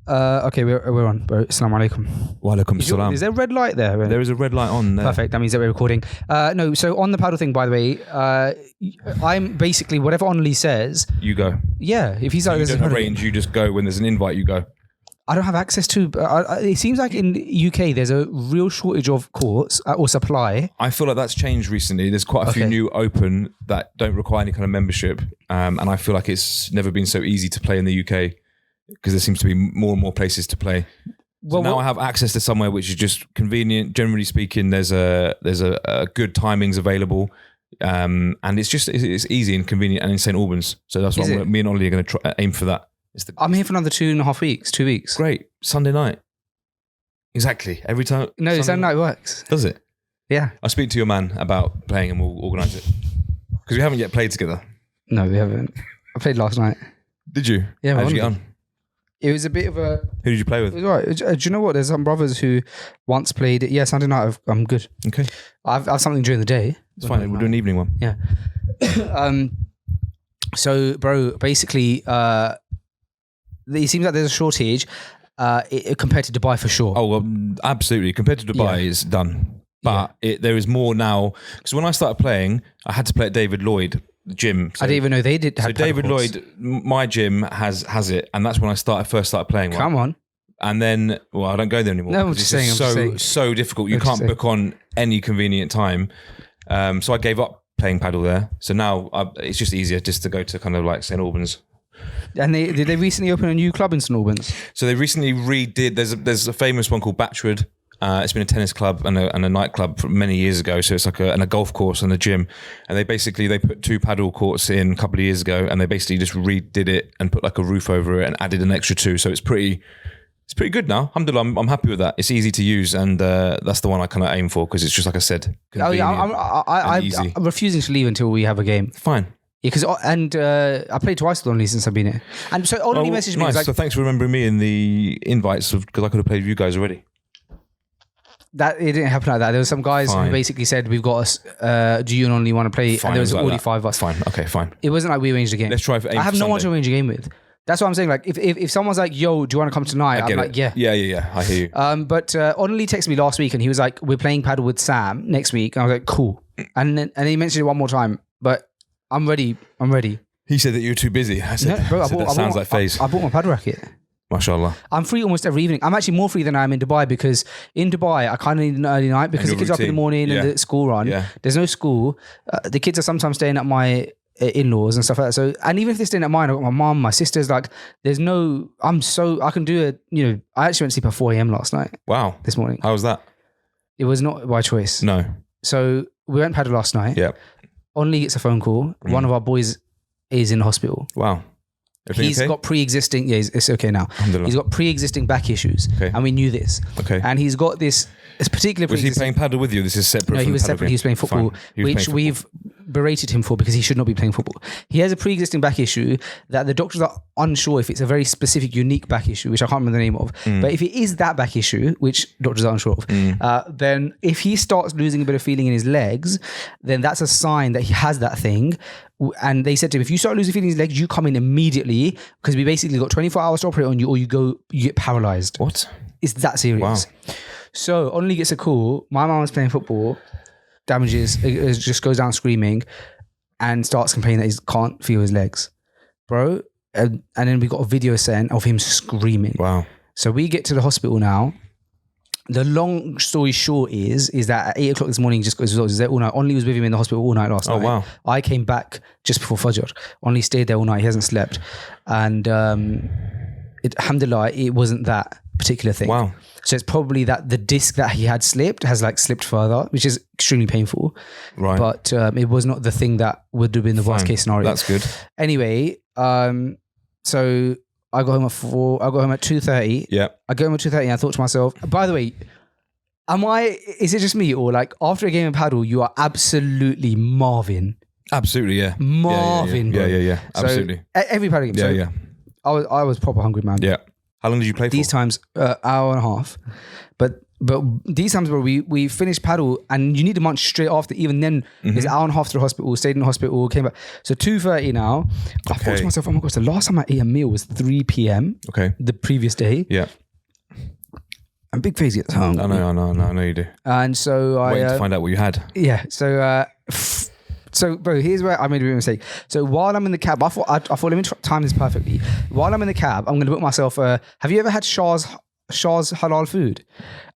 Okay, we're on, bro. Assalamu alaikum. Wa alaikum salam. Is there a red light there? There is a red light on there. Perfect. That means that we're recording. No, so on the paddle thing, by the way, I'm basically whatever Only says. You go. Yeah, if he's So like, you there's don't arrange. You just go when there's an invite. You go. I don't have access to. It seems like in UK there's a real shortage of courts or supply. I feel like that's changed recently. There's quite a few new open that don't require any kind of membership, and I feel like it's never been so easy to play in the UK because there seems to be more and more places to play. So now I have access to somewhere which is just convenient. Generally speaking, there's a good timings available, and it's easy and convenient, and in St Albans. So that's what me and Ollie are going to aim for that. I'm here for another 2.5 weeks. 2 weeks. Great. Sunday night. Exactly. Every time. No, Sunday night works. Does it? Yeah. I'll speak to your man about playing and we'll organise it. Because we haven't yet played together. No, we haven't. I played last night. Did you? Yeah. How did you get on? It was a bit of a... Who did you play with? It was all right. Do you know what? There's some brothers who once played... Yeah, Sunday night, I'm good. Okay. I have something during the day. It's fine. We'll do an evening one. Yeah. So, bro, basically... it seems like there's a shortage compared to Dubai for sure. Oh, well, absolutely. Compared to Dubai, it's done. But there is more now. Because when I started playing, I had to play at David Lloyd, the gym. So, I didn't even know they did have David courts. Lloyd, my gym has it. And that's when I first started playing. Right? Come on. And then, well, I don't go there anymore. No, I'm just saying. So difficult. You can't book on any convenient time. So I gave up playing paddle there. So now it's just easier just to go to kind of like St Albans. And did they recently open a new club in St Albans? So they recently redid. There's a famous one called Batchwood. It's been a tennis club and a nightclub from many years ago. So it's like a golf course and a gym. And they put 2 paddle courts in a couple of years ago, and they basically just redid it and put like a roof over it and added an extra 2. So it's pretty good now. Alhamdulillah, I'm happy with that. It's easy to use, and that's the one I kind of aim for because it's just like I said. Oh yeah, I'm refusing to leave until we have a game. Fine. Yeah, because I played twice with Only since I've been here, and so Only messaged me. Nice. Like, so thanks for remembering me in the invites because I could have played with you guys already. That it didn't happen like that. There were some guys who basically said, "We've got us. Do you and Only want to play?" Fine, and there was like already that. 5 of us. Fine. Okay. Fine. It wasn't like we arranged a game. Let's try for. I have no one to arrange a game with. That's what I'm saying. Like, if someone's like, "Yo, do you want to come tonight?" I'm like, "Yeah." Yeah. I hear you. But Only texted me last week, and he was like, "We're playing paddle with Sam next week." And I was like, "Cool." And then he mentioned it one more time, but I'm ready. He said that you were too busy. I said, that sounds like Faisal. I bought my paddle racket. MashaAllah. I'm free almost every evening. I'm actually more free than I am in Dubai because in Dubai, I kind of need an early night because the kids are up in the morning and the school run. Yeah. There's no school. The kids are sometimes staying at my in-laws and stuff like that. So, and even if they're staying at mine, I've got my mum, my sisters, like there's no, I can do I actually went to sleep at 4 a.m. last night. Wow. This morning. How was that? It was not by choice. No. So we went paddle last night. Yeah. Only gets a phone call. One of our boys is in hospital. Wow. He's got pre-existing, it's okay now. He's got pre-existing back issues. Okay. And we knew this. Okay. And he's got this particular Was he playing paddle with you? This is separate. No, he was separate. He was playing football, which we've berated him for because he should not be playing football. He has a pre-existing back issue that the doctors are unsure if it's a very specific, unique back issue, which I can't remember the name of. But if it is that back issue, which doctors are unsure of, then if he starts losing a bit of feeling in his legs, then that's a sign that he has that thing. And they said to him, if you start losing feeling in his legs, you come in immediately because we basically got 24 hours to operate on you, or you get paralyzed. What? It's that serious. Wow. So Only gets a call. My mum was playing football, damages, just goes down screaming and starts complaining that he can't feel his legs. Bro. And then we got a video sent of him screaming. Wow. So we get to the hospital now. The long story short is that at 8 o'clock this morning, he just goes there all night. Only was with him in the hospital all night last night. Oh, wow. I came back just before Fajr. Only stayed there all night. He hasn't slept. And alhamdulillah, it wasn't that particular thing. Wow. So it's probably that the disc that he had slipped has like slipped further, which is extremely painful. Right. But it was not the thing that would have been the worst case scenario. That's good. Anyway, so I got home at 4. I got home at 2:30. Yeah. I got home at 2:30 and I thought to myself, by the way, is it just me or like after a game of paddle, you are absolutely Marvin? Absolutely, yeah. Marvin, bro. Yeah. Absolutely. So, every paddle game. Yeah. I was proper hungry, man. Yeah. How long did you play for? These times, hour and a half. But But these times, bro, we finished Padle and you need to munch straight after. Even then, it's an hour and a half to the hospital, stayed in the hospital, came back. So 2:30 now. I thought to myself, oh my gosh, the last time I ate a meal was 3 p.m. Okay. The previous day. Yeah. And Big Face gets hungry. I know you do. And so Waiting to find out what you had. Yeah. So, bro, here's where I made a big mistake. So while I'm in the cab, I thought let me time this perfectly. While I'm in the cab, I'm going to book myself have you ever had Shah's halal food?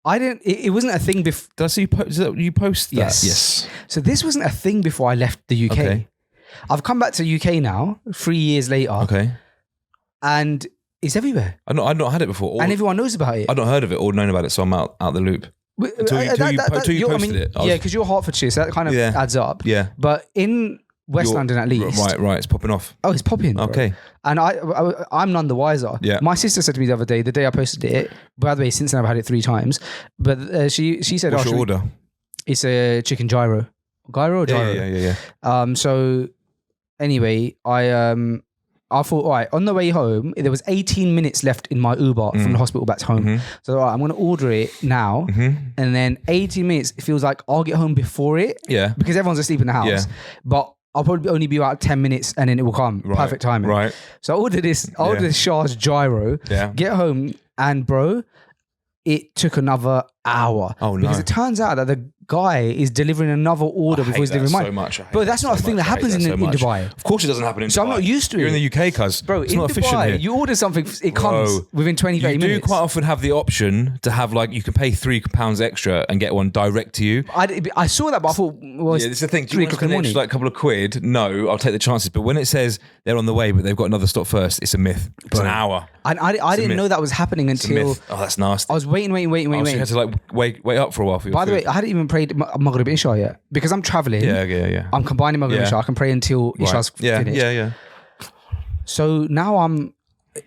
I didn't. It wasn't a thing before. Did I see you post that? Yes. So this wasn't a thing before I left the UK. Okay. I've come back to the UK now, 3 years later. Okay. And it's everywhere. I've not had it before. And everyone knows about it. I've not heard of it or known about it, so I'm out the loop. Until you posted it. Yeah, because you're Hertfordshire, so that kind of adds up. Yeah. But in West London at least. Right, it's popping off. Oh, it's popping. Bro. Okay. And I'm none the wiser. Yeah. My sister said to me the day I posted it, by the way, since then I've had it 3 times, but she said, what's your order? It's a chicken gyro. Gyro or gyro? Yeah. So anyway, I thought, all right, on the way home, there was 18 minutes left in my Uber from the hospital back home. Mm-hmm. So all right, I'm going to order it now. And then 18 minutes, it feels like I'll get home before it. Yeah. Because everyone's asleep in the house. Yeah. But I'll probably only be about 10 minutes and then it will come. Right. Perfect timing. Right. So I ordered this Shah's gyro. Yeah. Get home and bro, it took another hour. Oh no. Because it turns out that the guy is delivering another order before he's delivering mine. So much. But that's not a thing that happens in Dubai. Of course it doesn't happen in Dubai. So I'm not used to it. You're in the UK, cuz. Bro, it's in not efficient Dubai, here. you order something, it comes within 20, 30 minutes. You do quite often have the option to have you can pay £3 extra and get one direct to you. I saw that, but I thought, well, it's the thing. Do you 3 want to o'clock in the morning? spend a couple of quid? No, I'll take the chances. But when it says they're on the way, but they've got another stop first, it's a myth. It's an hour. I didn't know that was happening until... Oh, that's nasty. I was waiting. So you had to wait up for a while for your By the food. way, I hadn't even prayed Maghrib Isha yet. Because I'm travelling. Yeah. I'm combining Maghrib Isha. I can pray until Isha's finished. Yeah. So now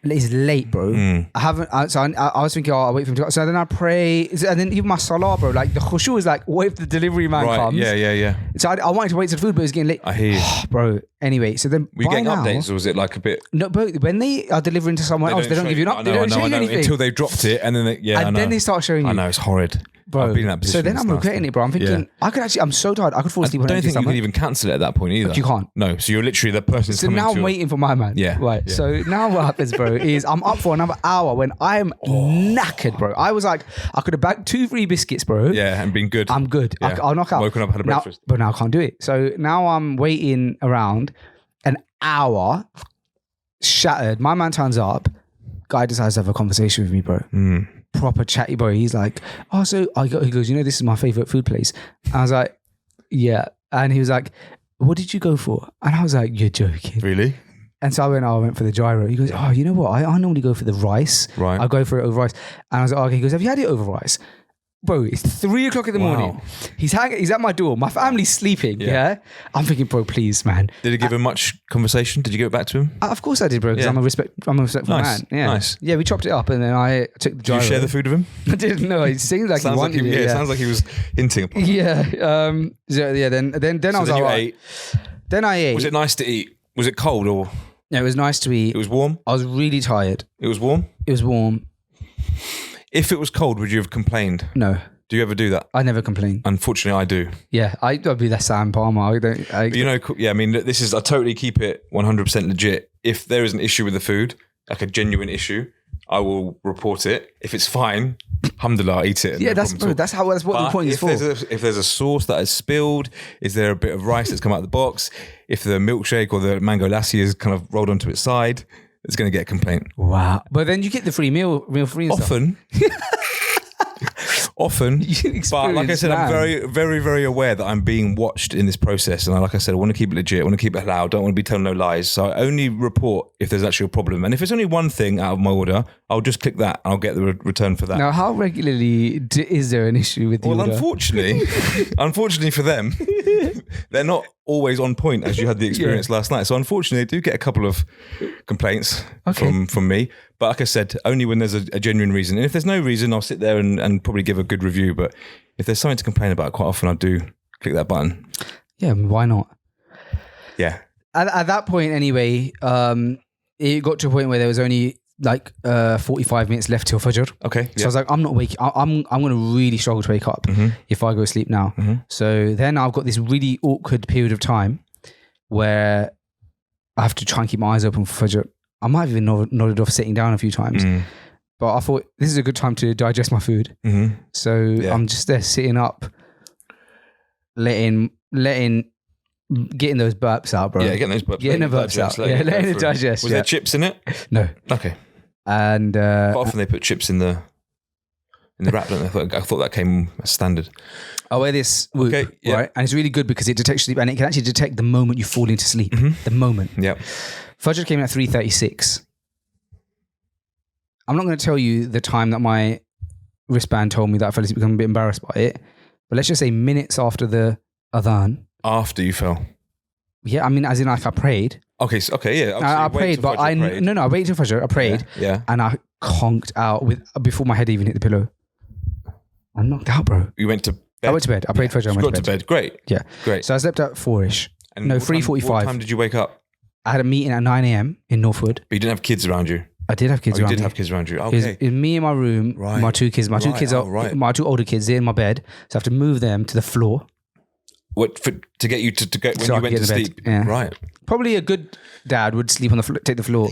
it's late, bro. I haven't. So I was thinking, I'll wait for him to go. So then I pray, and then even my salah, bro. Like the khushu is like, what if the delivery man comes? Yeah. So I wanted to wait for the food, but it was getting late. I hear you. Bro. Anyway, so then were you getting updates, or was it like a bit? No, but when they are delivering to someone else, they don't give you an update. They don't show you anything until they dropped it, and then then they start showing you. I know, it's horrid. Bro, I've been in that position. so then I'm regretting it, bro. I'm thinking, I'm so tired. I could fall asleep. I don't think you can even cancel it at that point either. But you can't. No, so you're literally the person. So now I'm waiting for my man. Yeah. Right. Yeah. So now what happens, bro, is I'm up for another hour when I'm knackered, bro. I was like, I could have bagged 2 free biscuits, bro. Yeah, and been good. I'm good. Yeah. I'll knock out. Woken up, had a breakfast. But now I can't do it. So now I'm waiting around an hour, shattered. My man turns up. Guy decides to have a conversation with me, bro. Proper chatty, bro. He's like, oh, so he goes, you know, this is my favorite food place. I was like, yeah. And he was like, what did you go for? And I was like, you're joking. Really? And so I went for the gyro. He goes, oh, you know what? I normally go for the rice. Right. I go for it over rice. And I was like, okay. He goes, have you had it over rice? Bro, it's 3 o'clock in the morning. He's at my door. My family's sleeping. Yeah. I'm thinking, bro, please, man. Did he give him much conversation? Did you give it back to him? Of course I did, bro, because I'm a respectful man. Yeah. Nice. Yeah, we chopped it up and then I took the gyro. Did you share the food with him? I didn't know. It seemed like he wanted it. It sounds like he was hinting upon it. Yeah. Then I was like, ate. Then I ate. Was it nice to eat? Was it cold or? No, it was nice to eat. It was warm? I was really tired. It was warm? It was warm. If it was cold, would you have complained? No. Do you ever do that? I never complain. Unfortunately, I do. Yeah, I'd be that Sam Palmer. I mean, I totally keep it 100% legit. If there is an issue with the food, like a genuine issue, I will report it. If it's fine, alhamdulillah, I'll eat it. Yeah, that's what the point is for. If there's a sauce that is spilled, is there a bit of rice that's come out of the box? If the milkshake or the mango lassi is kind of rolled onto its side, it's going to get a complaint. Wow. But then you get the free meal free and often. Often, but like I said, I'm very, very, very aware that I'm being watched in this process, and like I said, I want to keep it legit. I want to keep it halal. I don't want to be telling no lies. So I only report if there's actually a problem, and if it's only one thing out of my order, I'll just click that and I'll get the return for that. Now, how regularly is there an issue with the order? Unfortunately for them, they're not always on point, as you had the experience last night. So unfortunately, I do get a couple of complaints from me. But like I said, only when there's a genuine reason. And if there's no reason, I'll sit there and probably give a good review. But if there's something to complain about, quite often I do click that button. Yeah, why not? Yeah. At that point anyway, it got to a point where there was only like 45 minutes left till Fajr. Okay. So I was like, I'm not waking. I'm going to really struggle to wake up if I go to sleep now. So then I've got this really awkward period of time where I have to try and keep my eyes open for Fajr. I might have even nodded off sitting down a few times. But I thought this is a good time to digest my food. So I'm just there sitting up, getting those burps out, bro. Yeah, getting those burps. Getting the burps out. Yeah, letting it digest. Was there chips in it? No. Okay. And quite often they put chips in the wrap, don't they? I thought that came as standard. I wear this Whoop, right? And it's really good because it detects sleep and it can actually detect the moment you fall into sleep. The moment. Yep. Fajr came in at 3:36. I'm not going to tell you the time that my wristband told me that I fell asleep because I'm a bit embarrassed by it. But let's just say minutes after the adhan. After you fell? Yeah, I mean, as in like I prayed. Okay, yeah. I prayed, but I waited till Fajr. I prayed, and I conked out before my head even hit the pillow. I knocked out, bro. You went to bed? I went to bed. I prayed Fajr. I went to bed. Great. Yeah, great. So I slept at 4ish. No, 3:45. What time did you wake up? I had a meeting at 9 a.m. in Northwood. But you didn't have kids around you? I did have kids around me. You did have kids around you. Okay. It was me in my room, my two kids. My two older kids, they're in my bed. So I have to move them to the floor. What to get you to get when you went to sleep? Yeah. Right. Probably a good dad would sleep on the take the floor.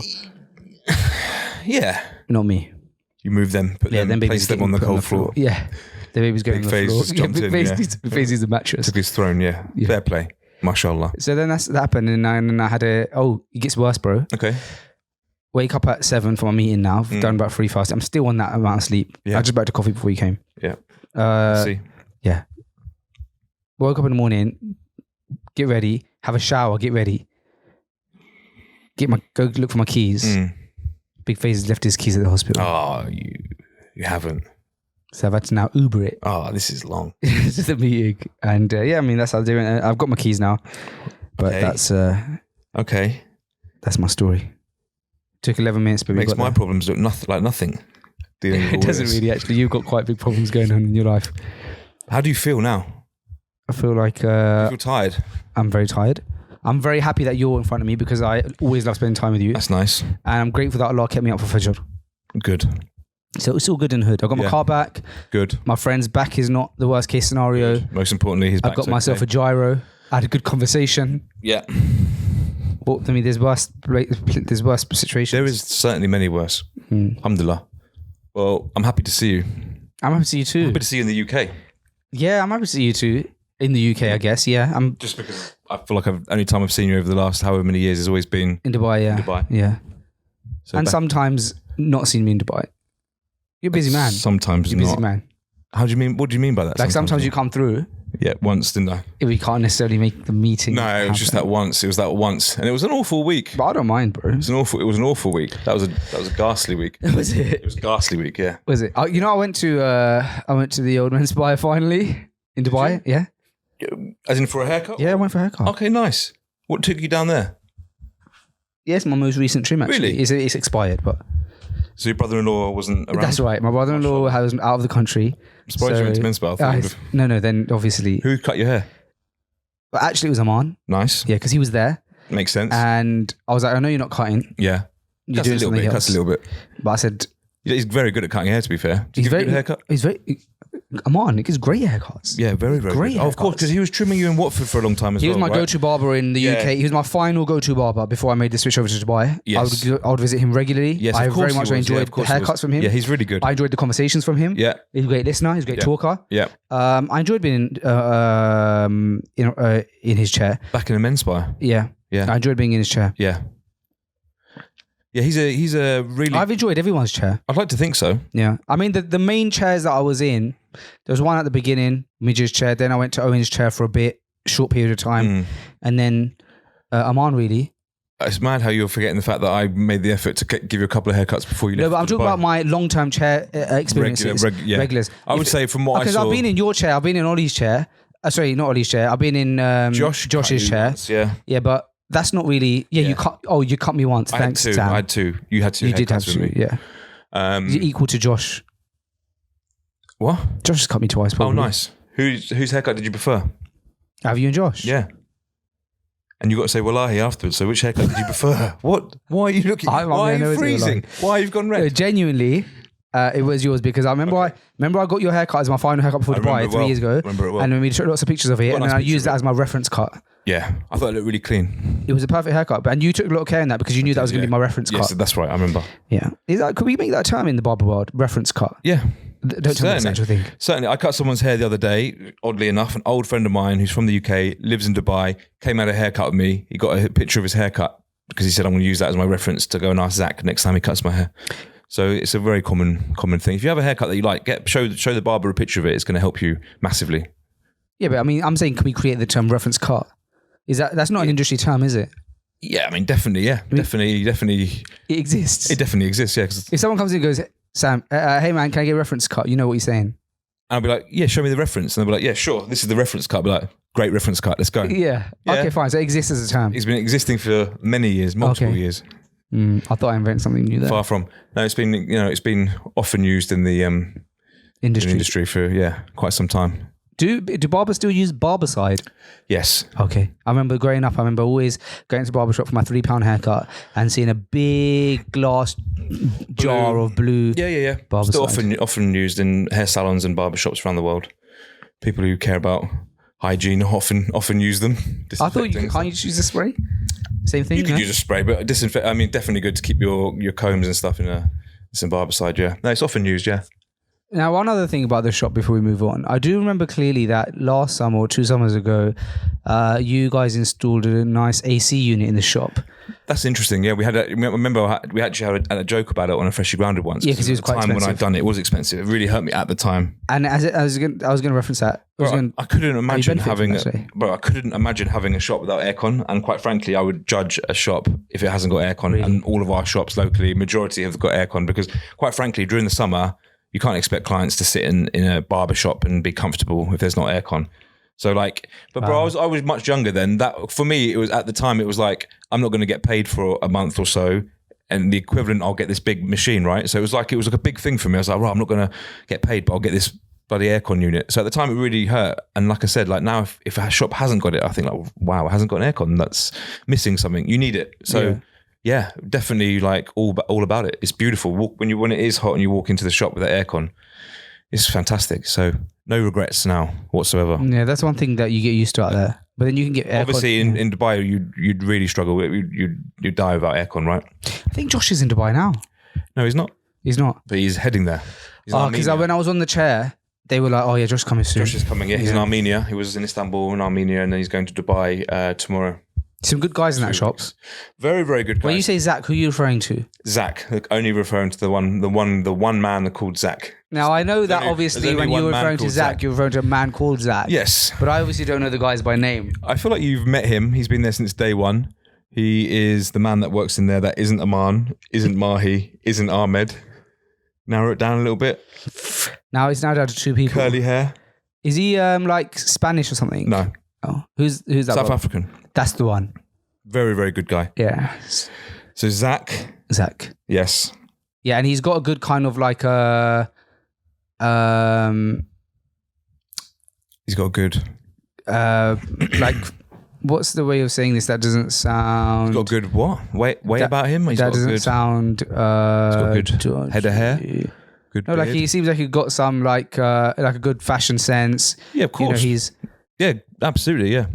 Yeah. Not me. You move them, place them on the cold floor. Yeah. The baby's going on the floor. Big Face is the mattress. Took his throne. Yeah. Fair play. Mashallah. So then that happened, and I had it gets worse, bro. Okay. Wake up at 7 for my meeting now. I've done about 3 fasts. I'm still on that amount of sleep. Yeah. I just back to coffee before you came. Yeah. See. Yeah. Woke up in the morning, get ready, have a shower, get ready. Go look for my keys. Big Face has left his keys at the hospital. Oh, you haven't. So I've had to now Uber it. Oh, this is long. This is a meeting. And I mean, that's how I'm doing it. I've got my keys now. But that's... okay. That's my story. Took 11 minutes, but makes my problems look nothing. It doesn't really, actually. You've got quite big problems going on in your life. How do you feel now? I feel like... you feel tired? I'm very tired. I'm very happy that you're in front of me because I always love spending time with you. That's nice. And I'm grateful that Allah kept me up for Fajr. Good. So it's all good in hood. I got my car back. Good. My friend's back is not the worst case scenario. Good. Most importantly, his back's I got myself a gyro. I had a good conversation. Yeah. But I mean, there's worse situations. There is certainly many worse. Alhamdulillah. Well, I'm happy to see you. I'm happy to see you too. I'm happy to see you in the UK. Yeah, I'm happy to see you too. In the UK, I guess. Yeah, I'm just because I feel like only time I've seen you over the last however many years has always been in Dubai. Yeah, in Dubai. Yeah, so and sometimes not seen me in Dubai. You're a busy man. Sometimes you're a busy man. How do you mean? What do you mean by that? Like sometimes you come through. Yeah, once, didn't I? We can't necessarily make the meeting. No, it was just that once. It was that once, and it was an awful week. But I don't mind, bro. It was an awful week. That was a ghastly week. Was it? It was a ghastly week. Yeah. Was it? You know, I went to the Old Men's Spa finally in Dubai. Yeah. As in for a haircut? Yeah, I went for a haircut. Okay, nice. What took you down there? Yes, my most recent trim actually. Really? It's expired, but. So your brother-in-law wasn't around? That's right. My brother-in-law was out of the country. I'm surprised you went to men's spa. No, then obviously. Who cut your hair? Well, actually, it was Aman. Nice. Yeah, because he was there. Makes sense. And I was like, I know you're not cutting. Yeah. You're doing something else. Cuts a little bit. But I said... He's very good at cutting hair, to be fair. He's very good haircut. He's very... Aman, he gives great haircuts. Yeah, very, very great good. Oh, of course, because he was trimming you in Watford for a long time as well. He was my go-to barber in the UK. He was my final go-to barber before I made the switch over to Dubai. Yes. I would visit him regularly. Yes, I very much enjoyed the haircuts from him. Yeah, he's really good. I enjoyed the conversations from him. Yeah. He's a great listener. He's a great talker. Yeah. I enjoyed being in his chair. Back in a men's spa. Yeah. Yeah. I enjoyed being in his chair. Yeah. Yeah, he's a really... I've enjoyed everyone's chair. I'd like to think so. Yeah. I mean, the main chairs that I was in, there was one at the beginning, Midge's chair. Then I went to Owen's chair for a bit, short period of time. And then Aman, really. It's mad how you're forgetting the fact that I made the effort to give you a couple of haircuts before you left. No, but I'm talking about my long-term chair experiences. Regulars. I would say from what I saw... Because I've been in your chair, I've been in Ollie's chair. Sorry, not Ollie's chair. I've been in Josh's chair. Yeah. Yeah, but... That's not really... Yeah, you cut... Oh, you cut me once. Thanks, Sam. I had two. You had two. You did have two, me. Yeah. You're equal to Josh. What? Josh has cut me twice, probably. Oh, nice. Whose haircut did you prefer? Have you and Josh? Yeah. And you got to say wallahi afterwards. So which haircut did you prefer? What? Why are you looking? Why are you freezing? Why you've gone red? Genuinely, it was yours because I remember I got your haircut as my final haircut before Dubai 3 years ago. Remember it well. And then we took lots of pictures of it, and then I used that as my reference cut. Yeah, I thought it looked really clean. It was a perfect haircut, and you took a lot of care in that because you knew that was going to be my reference cut. Yes, that's right. I remember. Yeah, could we make that term in the barber world? Reference cut. Yeah. Don't tell me that's actual thing. Certainly. I cut someone's hair the other day, oddly enough. An old friend of mine who's from the UK, lives in Dubai, came out a haircut with me. He got a picture of his haircut because he said, I'm going to use that as my reference to go and ask Zach next time he cuts my hair. So it's a very common thing. If you have a haircut that you like, show the barber a picture of it. It's going to help you massively. Yeah, but I mean, I'm saying, can we create the term reference cut? That's not an industry term, is it? Yeah, I mean, definitely, yeah. Definitely. It exists. It definitely exists, yeah. If someone comes in and goes, Sam, hey man, can I get a reference cut? You know what he's saying. I'll be like, yeah, show me the reference. And they'll be like, yeah, sure, this is the reference cut. I'll be like, great reference cut, let's go. Yeah. Okay, fine. So it exists as a term. It's been existing for many years, multiple years. I thought I invented something new there. Far from. No, it's been often used in the industry for quite some time. Do barbers still use Barbicide? Yes. Okay. I remember growing up, always going to the barber shop for my £3 haircut and seeing a big glass jar of blue. Yeah. Barbicide. Still often used in hair salons and barber shops around the world. People who care about hygiene often use them. I thought can't you just use a spray? Same thing. You could use a spray, but disinfect. I mean, definitely good to keep your combs and stuff in some Barbicide. Yeah. No, it's often used. Yeah. Now, one other thing about the shop before we move on. I do remember clearly that last summer or 2 summers ago, you guys installed a nice AC unit in the shop. That's interesting. Yeah, we actually had a joke about it on a Freshly Grounded once. Yeah, because it was quite expensive. When I'd done it, it was expensive. It really hurt me at the time. And I was going to reference that. I couldn't imagine having a shop without aircon. And quite frankly, I would judge a shop if it hasn't got aircon. Really? And all of our shops locally, majority have got aircon because, quite frankly, during the summer, you can't expect clients to sit in a barber shop and be comfortable if there's not aircon. So bro, I was much younger then. That for me, it was at the time, it was like, I'm not going to get paid for a month or so. And the equivalent, I'll get this big machine, right? So it was like a big thing for me. I was like, right, I'm not going to get paid, but I'll get this bloody aircon unit. So at the time it really hurt. And like I said, now if a shop hasn't got it, I think wow, it hasn't got an aircon. That's missing something. You need it. So yeah, definitely all about it. It's beautiful. When it is hot and you walk into the shop with that aircon, it's fantastic. So no regrets now whatsoever. Yeah, that's one thing that you get used to out there. But then you can get aircon. Obviously in Dubai, you'd really struggle. You'd die without aircon, right? I think Josh is in Dubai now. No, he's not. He's not. But he's heading there. Because when I was on the chair, they were like, oh yeah, Josh is coming soon. Josh is coming, yeah. He's in Armenia. He was in Istanbul and Armenia, and then he's going to Dubai tomorrow. Some good guys in that shop. Very, very good guys. When you say Zach, who are you referring to? Zach, only referring to the one man called Zach. Now I know that obviously when you're referring to Zach, you're referring to a man called Zach. Yes. But I obviously don't know the guys by name. I feel like you've met him. He's been there since day one. He is the man that works in there that isn't Aman, isn't Mahi, isn't Ahmed. Narrow it down a little bit. Now it's now down to 2 people. Curly hair. Is he like Spanish or something? No. Oh, who's that? South African. That's the one. Very, very good guy. Yeah. So Zach. Yes. Yeah, and he's got a good kind of like he's got a good like what's the way of saying this that doesn't sound he's got a good what? Way about him? He's that got doesn't good, sound he's got a good head of hair. Good no, beard. like he seems like he got some like a good fashion sense. Yeah, of course. Yeah, absolutely, yeah.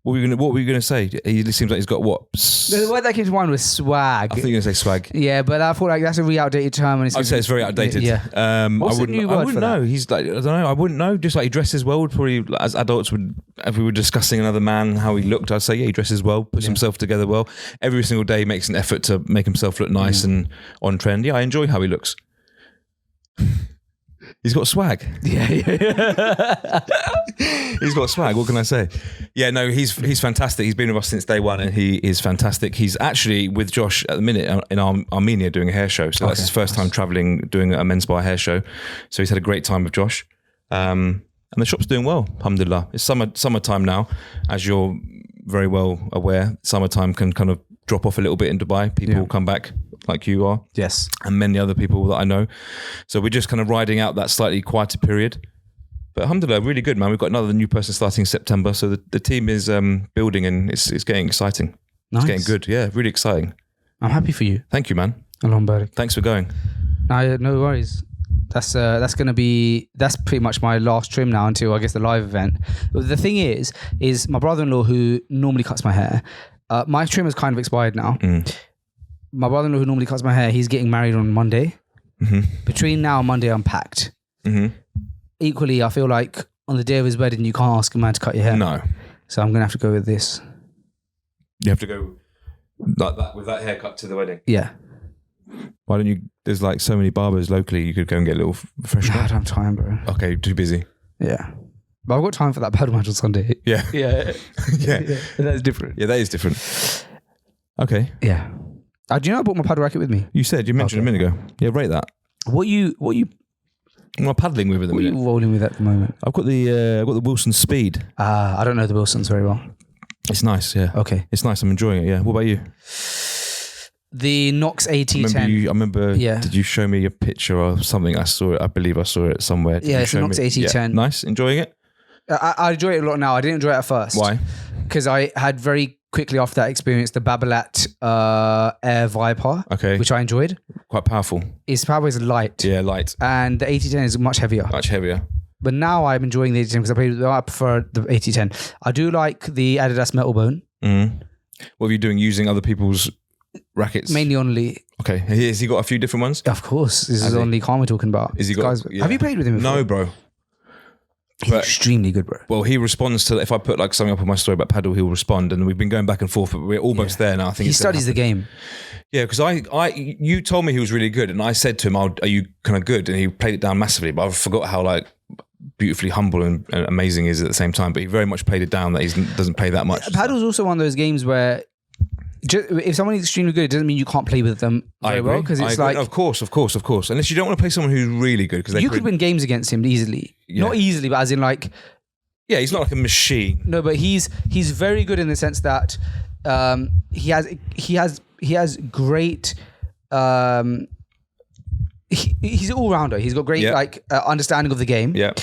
What were you gonna say? He seems like he's got what? The word that came to mind was swag. I think you're gonna say swag. Yeah, but I thought like that's a really outdated term. I'd say it's very outdated. Yeah. I wouldn't know. He's like, I don't know. I wouldn't know. Just like he dresses well. Would probably, as adults would, if we were discussing another man, how he looked, I'd say, yeah, he dresses well, puts himself together well. Every single day he makes an effort to make himself look nice and on trend. Yeah, I enjoy how he looks. He's got swag. Yeah. He's got swag. What can I say? Yeah, no, he's fantastic. He's been with us since day one, and he is fantastic. He's actually with Josh at the minute in Armenia doing a hair show. So that's his first time traveling, doing a men's bar hair show. So he's had a great time with Josh. And the shop's doing well, alhamdulillah. It's summertime now, as you're very well aware. Summertime can kind of drop off a little bit in Dubai. People come back like you are. Yes. And many other people that I know. So we're just kind of riding out that slightly quieter period. But alhamdulillah, really good, man. We've got another new person starting in September. So the team is building and it's getting exciting. Nice. It's getting good. Yeah, really exciting. I'm happy for you. Thank you, man. Alhamdulillah barik. Thanks for going. No worries. That's pretty much my last trim now until I guess the live event. But the thing is my brother-in-law who normally cuts my hair, my trim has kind of expired now. My brother-in-law who normally cuts my hair, he's getting married on Monday. Between now and Monday, I'm packed. Equally, I feel like on the day of his wedding, you can't ask a man to cut your hair. No. So I'm going to have to go with this. You have to go like that with that haircut to the wedding? Yeah. Why don't you, there's like so many barbers locally, you could go and get a little fresh. I don't have time, bro. Okay, too busy. Yeah. But I've got time for that paddle match on Sunday. Yeah. Yeah. Yeah. That's different. Yeah, that is different. Okay. Yeah. Do you know I brought my paddle racket with me? You mentioned a minute ago. Yeah, rate that. What you I'm paddling with at the minute. What are you rolling with at the moment? I've got the Wilson Speed. I don't know the Wilsons very well. It's nice, yeah. Okay. It's nice. I'm enjoying it, yeah. What about you? The Nox AT10. I remember did you show me a picture or something? I believe I saw it somewhere. It's a Nox AT10. Yeah. Nice. Enjoying it? I enjoy it a lot now. I didn't enjoy it at first. Why? Because I had very quickly after that experience the Babolat Air Viper, which I enjoyed. Quite powerful. Its power is light. Yeah, light. And the AT10 is much heavier. Much heavier. But now I'm enjoying the AT10 because I prefer the AT10. I do like the Adidas Metal Bone. What are you doing? Using other people's rackets? Mainly only. Okay. Has he got a few different ones? Of course. This is only Khan we're talking about. Has he got? Yeah. Have you played with him before? No, bro. He's extremely good, bro. Well, he responds to, if I put like something up on my story about Padle, he'll respond, and we've been going back and forth, but we're almost there now. I think he studies the game. Yeah, because you told me he was really good, and I said to him, "Are you kind of good?" And he played it down massively, but I forgot how like beautifully humble and amazing he is at the same time. But he very much played it down that he doesn't play that much. Padle's also one of those games where if someone is extremely good, it doesn't mean you can't play with them very well. Because it's like, of course. Unless you don't want to play someone who's really good, because you could win games against him easily. Yeah. Not easily, but as in like, yeah, he's not like a machine. No, but he's very good in the sense that he has great. He's an all-rounder. He's got great understanding of the game. Yeah.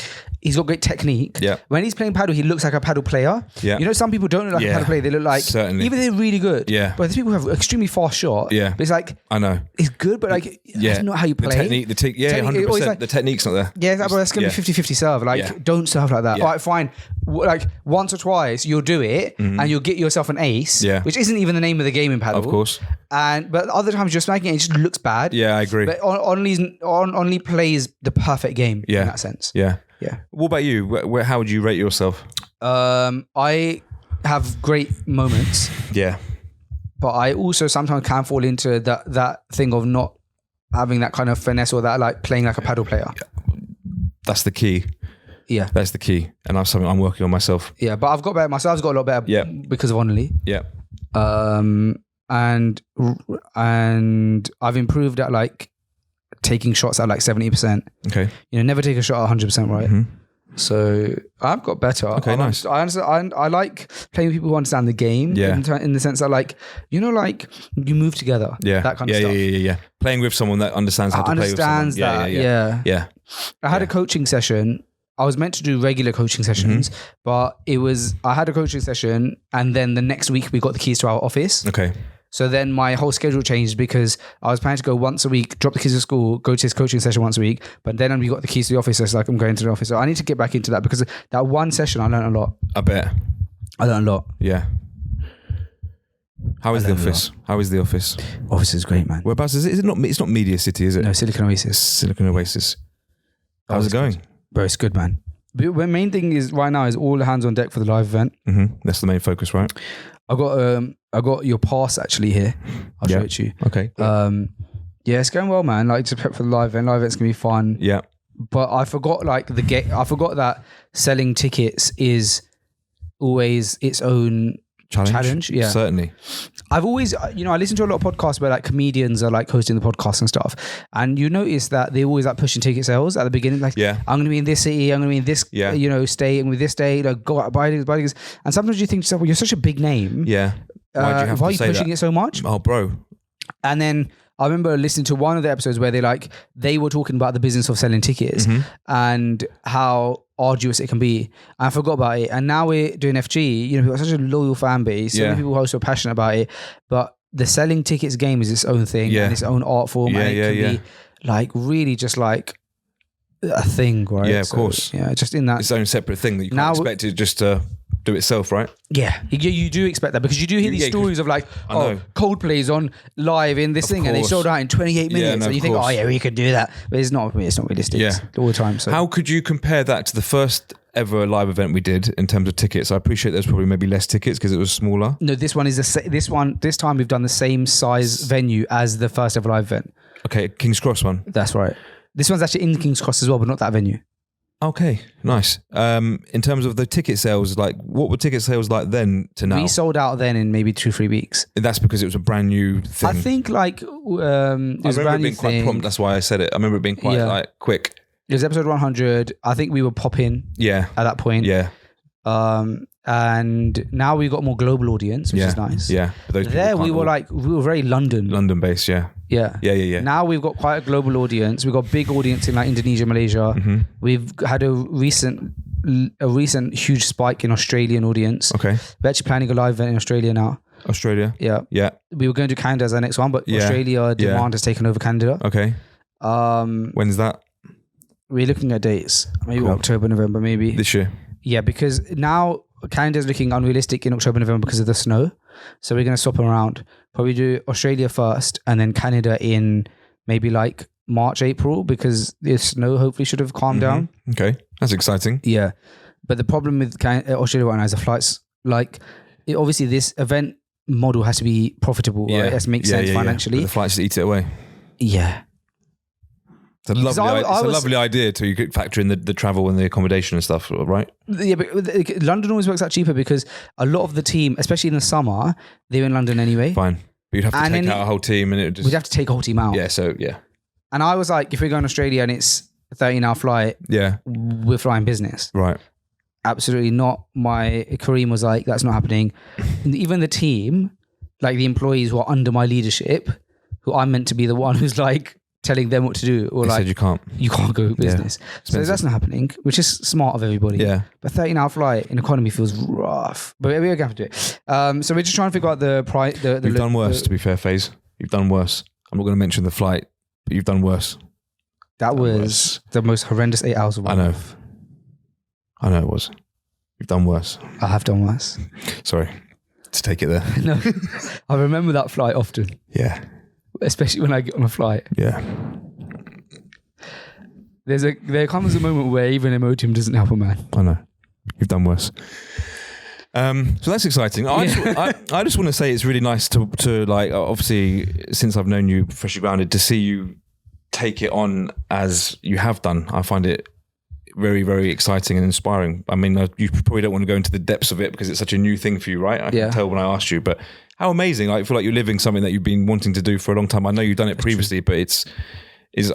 He's got great technique. Yeah. When he's playing Padle, he looks like a Padle player. Yeah. You know, some people don't look like a Padle player. They look like, certainly, even they're really good. Yeah. But there's people who have extremely fast shot. Yeah. But it's like, I know. It's good, but like, that's not how you play. The technique, 100%. Like, the technique's not there. Yeah, that's going to be 50-50 serve. Like, don't serve like that. All right, fine. Like, once or twice, you'll do it and you'll get yourself an ace, which isn't even the name of the game in Padle. Of course. But other times you're smacking it, it just looks bad. Yeah, I agree. But only plays the perfect game in that sense. Yeah. Yeah. What about you? How would you rate yourself? I have great moments. Yeah. But I also sometimes can fall into that thing of not having that kind of finesse or that like playing like a Padle player. That's the key. Yeah. That's the key. And that's something I'm working on myself. Yeah, but I've got better. Myself's got a lot better because of Only. Yeah. And I've improved at like taking shots at like 70%. Okay. You know, never take a shot at 100%, right? Mm-hmm. So I've got better. Okay, nice. I understand. I like playing with people who understand the game. Yeah. In the sense that like, you know, like you move together. Yeah. That kind of stuff. Yeah. Playing with someone that understands how to play with someone. Yeah. I had a coaching session. I was meant to do regular coaching sessions, but I had a coaching session and then the next week we got the keys to our office. Okay. So then my whole schedule changed because I was planning to go once a week, drop the kids to school, go to this coaching session once a week. But then we got the keys to the office. So it's like I'm going to the office. So I need to get back into that because that one session I learned a lot. I bet. I learned a lot. Yeah. How is the office? Office is great, man. Whereabouts is it? Is it not? It's not Media City, is it? No, Silicon Oasis. How's it going? Bro, it's good, man. The main thing is right now is all hands on deck for the live event. Mm-hmm. That's the main focus, right? I got your pass actually here. I'll show it to you. Okay. Yeah, it's going well, man. Like to prep for the live event. Live event's gonna be fun. Yeah. But I forgot I forgot that selling tickets is always its own challenge. Yeah. Certainly. I've always, I listen to a lot of podcasts where like comedians are like hosting the podcast and stuff. And you notice that they always like pushing ticket sales at the beginning. Like, I'm going to be in this city. I'm going to be in this, state. And with this day, like, go out, buy these. And sometimes you think to yourself, well, you're such a big name. Yeah. Why are you pushing it so much? Oh, bro. And then I remember listening to one of the episodes where they were talking about the business of selling tickets and how arduous it can be. I forgot about it. And now we're doing FG. You know, we've got such a loyal fan base. So many people who are so passionate about it. But the selling tickets game is its own thing and its own art form. And it can be like really just like a thing, right? Yeah, of course. Yeah, just in that. Its own separate thing that you can't expect it just to do itself, right? Yeah, you do expect that because you do hear these stories of like, Coldplay's on live in this thing and they sold out in 28 minutes. And you think, we could do that. But it's not realistic all the time. So. How could you compare that to the first ever live event we did in terms of tickets? I appreciate there's probably maybe less tickets because it was smaller. No, this time we've done the same size venue as the first ever live event. Okay, King's Cross one. That's right. This one's actually in King's Cross as well, but not that venue. Okay, nice. In terms of the ticket sales, like what were ticket sales like then to now? We sold out then in maybe 2-3 weeks. That's because it was a brand new thing. I think like it was I remember it being quite prompt. That's why I said it. I remember it being quite like quick. It was episode 100. I think we were popping. At that point. Yeah. And now we've got more global audience, which is nice. Yeah. There we were very London based. Yeah. Now we've got quite a global audience. We've got big audience in like Indonesia, Malaysia. Mm-hmm. We've had a recent huge spike in Australian audience. Okay. We're actually planning a live event in Australia now. Australia? Yeah. Yeah. We were going to Canada as our next one, but Australia demand has taken over Canada. Okay. When's that? We're looking at dates. Maybe October, November, maybe. This year? Yeah, because now Canada's looking unrealistic in October, November because of the snow. So we're going to swap them around. Probably do Australia first and then Canada in maybe like March, April because the snow hopefully should have calmed down. Okay, that's exciting. Yeah. But the problem with Australia right now is the flights. Like, obviously this event model has to be profitable, right? It has to make sense financially. But the flights eat it away. Yeah. It's a lovely idea to you could factor in the travel and the accommodation and stuff, right? Yeah, but London always works out cheaper because a lot of the team, especially in the summer, they're in London anyway. Fine. But you'd have to take out a whole team and we'd have to take a whole team out. Yeah, so yeah. And I was like, if we're going to Australia and it's a 13-hour flight, we're flying business. Right. Absolutely not. Kareem was like, that's not happening. And even the team, like the employees who are under my leadership, who I'm meant to be the one who's like, telling them what to do or said you can't go business. So that's not happening, which is smart of everybody. Yeah. But 13-hour flight in economy feels rough. But we're going to have to do it. So we're just trying to figure out the price. You've done worse, to be fair, FaZe. You've done worse. I'm not going to mention the flight, but you've done worse. That was the most horrendous 8 hours of my life. I know it was. You've done worse. I have done worse. Sorry to take it there. No, I remember that flight often. Yeah. Especially when I get on a flight. Yeah. There comes a moment where even Emotium doesn't help a man. I know. You've done worse. So that's exciting. I just want to say it's really nice to like, obviously, since I've known you, Freshly Grounded, to see you take it on as you have done. I find it very, very exciting and inspiring. I mean, you probably don't want to go into the depths of it because it's such a new thing for you, right? I can tell when I asked you, but how amazing. I feel like you're living something that you've been wanting to do for a long time. I know you've done it previously, but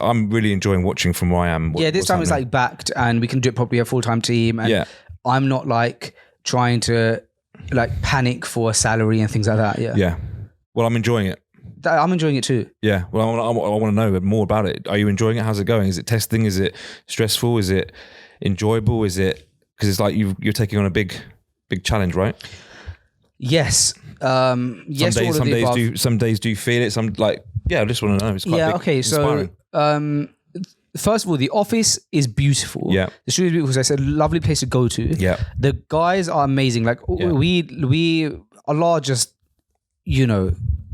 I'm really enjoying watching from where I am. This time it's like backed and we can do it properly, a full-time team. And I'm not like trying to like panic for a salary and things like that. Yeah. Well, I'm enjoying it. I'm enjoying it too. Yeah. Well, I want to know more about it. Are you enjoying it? How's it going? Is it testing? Is it stressful? Is it enjoyable? Is it, because it's like you're taking on a big challenge, right? Yes. Yes. Some days do you feel it? Some like, I just want to know. It's quite big, okay. inspiring. So, first of all, the office is beautiful. Yeah. The studio is beautiful. As I said, lovely place to go to. Yeah. The guys are amazing. Like we Allah just,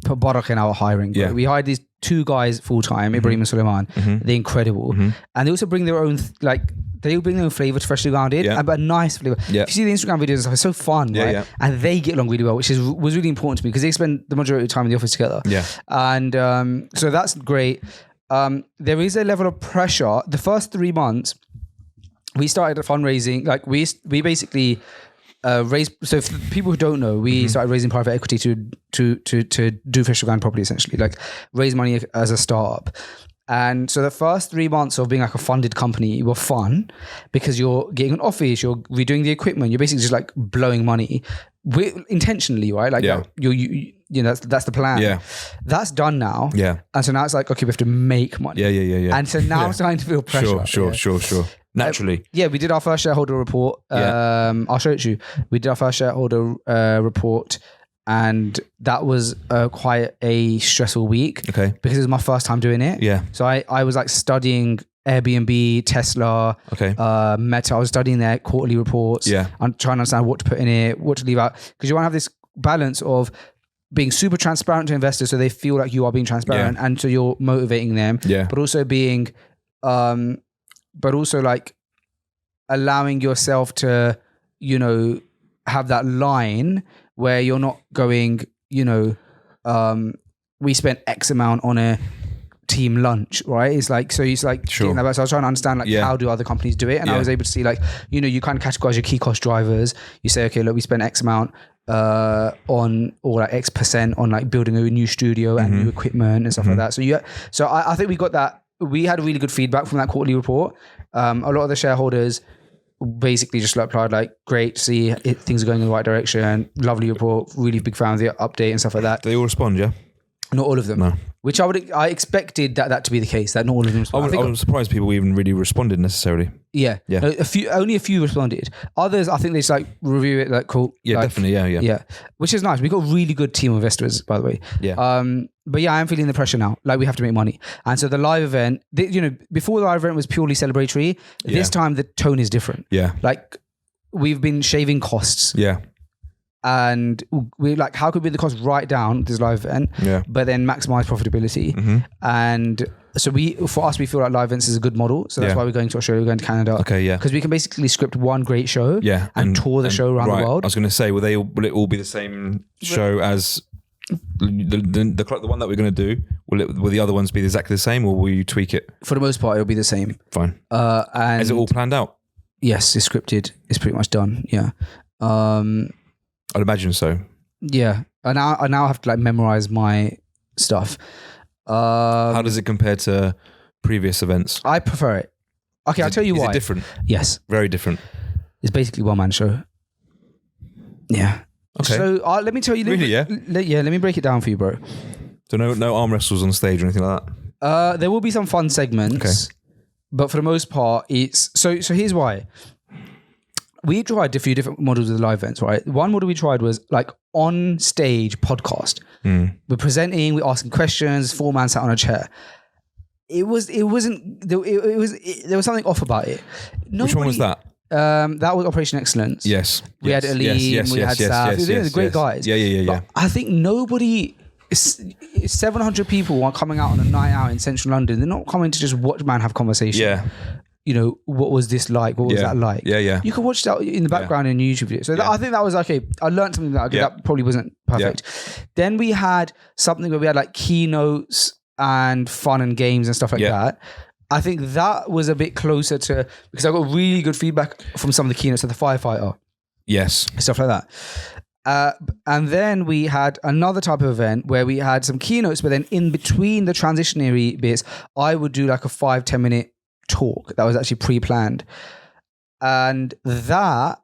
barak in our hiring. Yeah. We hired these 2 guys full time, Ibrahim and Suleiman. They're incredible. And they also bring their own they bring their own flavor to Freshly Grounded, but a nice flavor. Yeah. If you see the Instagram videos and stuff, it's so fun, right? Yeah. And they get along really well, which was really important to me because they spend the majority of the time in the office together. Yeah. And so that's great. There is a level of pressure. The first 3 months, we started a fundraising. Like we basically raised. So for people who don't know, we started raising private equity to do Freshly Grounded properly, essentially, like raise money as a startup. And so the first 3 months of being like a funded company were fun because you're getting an office, you're redoing the equipment, you're basically just like blowing money. intentionally, right? Like you know, that's the plan. Yeah. That's done now. Yeah. And so now it's like, okay, we have to make money. Yeah. And so now I'm starting to feel pressure. Sure. Naturally. We did our first shareholder report. I'll show it to you. We did our first shareholder report, and that was quite a stressful week. Okay. Because it was my first time doing it. Yeah. So I was like studying Airbnb, Tesla, Meta. I was studying their quarterly reports. Yeah. I'm trying to understand what to put in it, what to leave out. Because you want to have this balance of being super transparent to investors so they feel like you are being transparent and so you're motivating them. Yeah. But also being, but also like allowing yourself to, you know, have that line where you're not going, you know, we spent X amount on a team lunch, right? It's like, so it's like, so I was trying to understand like how do other companies do it? And I was able to see like, you know, you kind of categorize your key cost drivers. You say, okay, look, we spent X amount on, or like X% on like building a new studio and new equipment and stuff like that. So I think we got that. We had really good feedback from that quarterly report. A lot of the shareholders basically just replied like, great to see things are going in the right direction. Lovely report. Really big fan of the update and stuff like that. Do they all respond? Yeah. Not all of them. No. Which I expected that to be the case, that not all of them responded. I was surprised people even really responded necessarily. Yeah. No, only a few responded. Others, I think they just like review it like cool. Yeah, like, definitely. Yeah. Which is nice. We got a really good team of investors, by the way. Yeah. But yeah, I am feeling the pressure now. Like we have to make money. And so the live event, you know, before the live event was purely celebratory. This time the tone is different. Yeah. Like we've been shaving costs. Yeah. And we're like, how could we the cost right down this live event, but then maximize profitability? And so for us, we feel like live events is a good model. So that's why we're going to Australia, we're going to Canada. Okay, yeah. Because we can basically script one great show and tour the show around the world. I was going to say, will it all be the same show as the one that we're going to do? Will the other ones be exactly the same, or will you tweak it? For the most part, it'll be the same. Fine. And is it all planned out? Yes, it's scripted. It's pretty much done. Yeah. I'd imagine so. Yeah. I now have to like memorize my stuff. How does it compare to previous events? I prefer it. Okay, I'll tell you why. Is it different? Yes. Very different. It's basically one man show. Yeah. Okay. So let me tell you. Really? Let me break it down for you, bro. So no arm wrestles on stage or anything like that? There will be some fun segments, but for the most part, it's so here's why. We tried a few different models of the live events, right? One model we tried was like on stage podcast. We're presenting, we're asking questions, 4-man sat on a chair. There was something off about it. Which one was that? That was Operation Excellence. Yes. We had Aleem, we had Saf. They were great guys. Yeah. But I think nobody, 700 people are coming out on a night out in central London. They're not coming to just watch man have conversation. Yeah. You know, what was this like? What was that like? Yeah. You can watch that in the background in a YouTube video. So I think that was okay. I learned something that probably wasn't perfect. Yeah. Then we had something where we had like keynotes and fun and games and stuff like that. I think that was a bit closer to, because I got really good feedback from some of the keynotes of the firefighter. Yes. Stuff like that. And then we had another type of event where we had some keynotes, but then in between the transitionary bits, I would do like a 5-10 minute talk that was actually pre-planned. And that,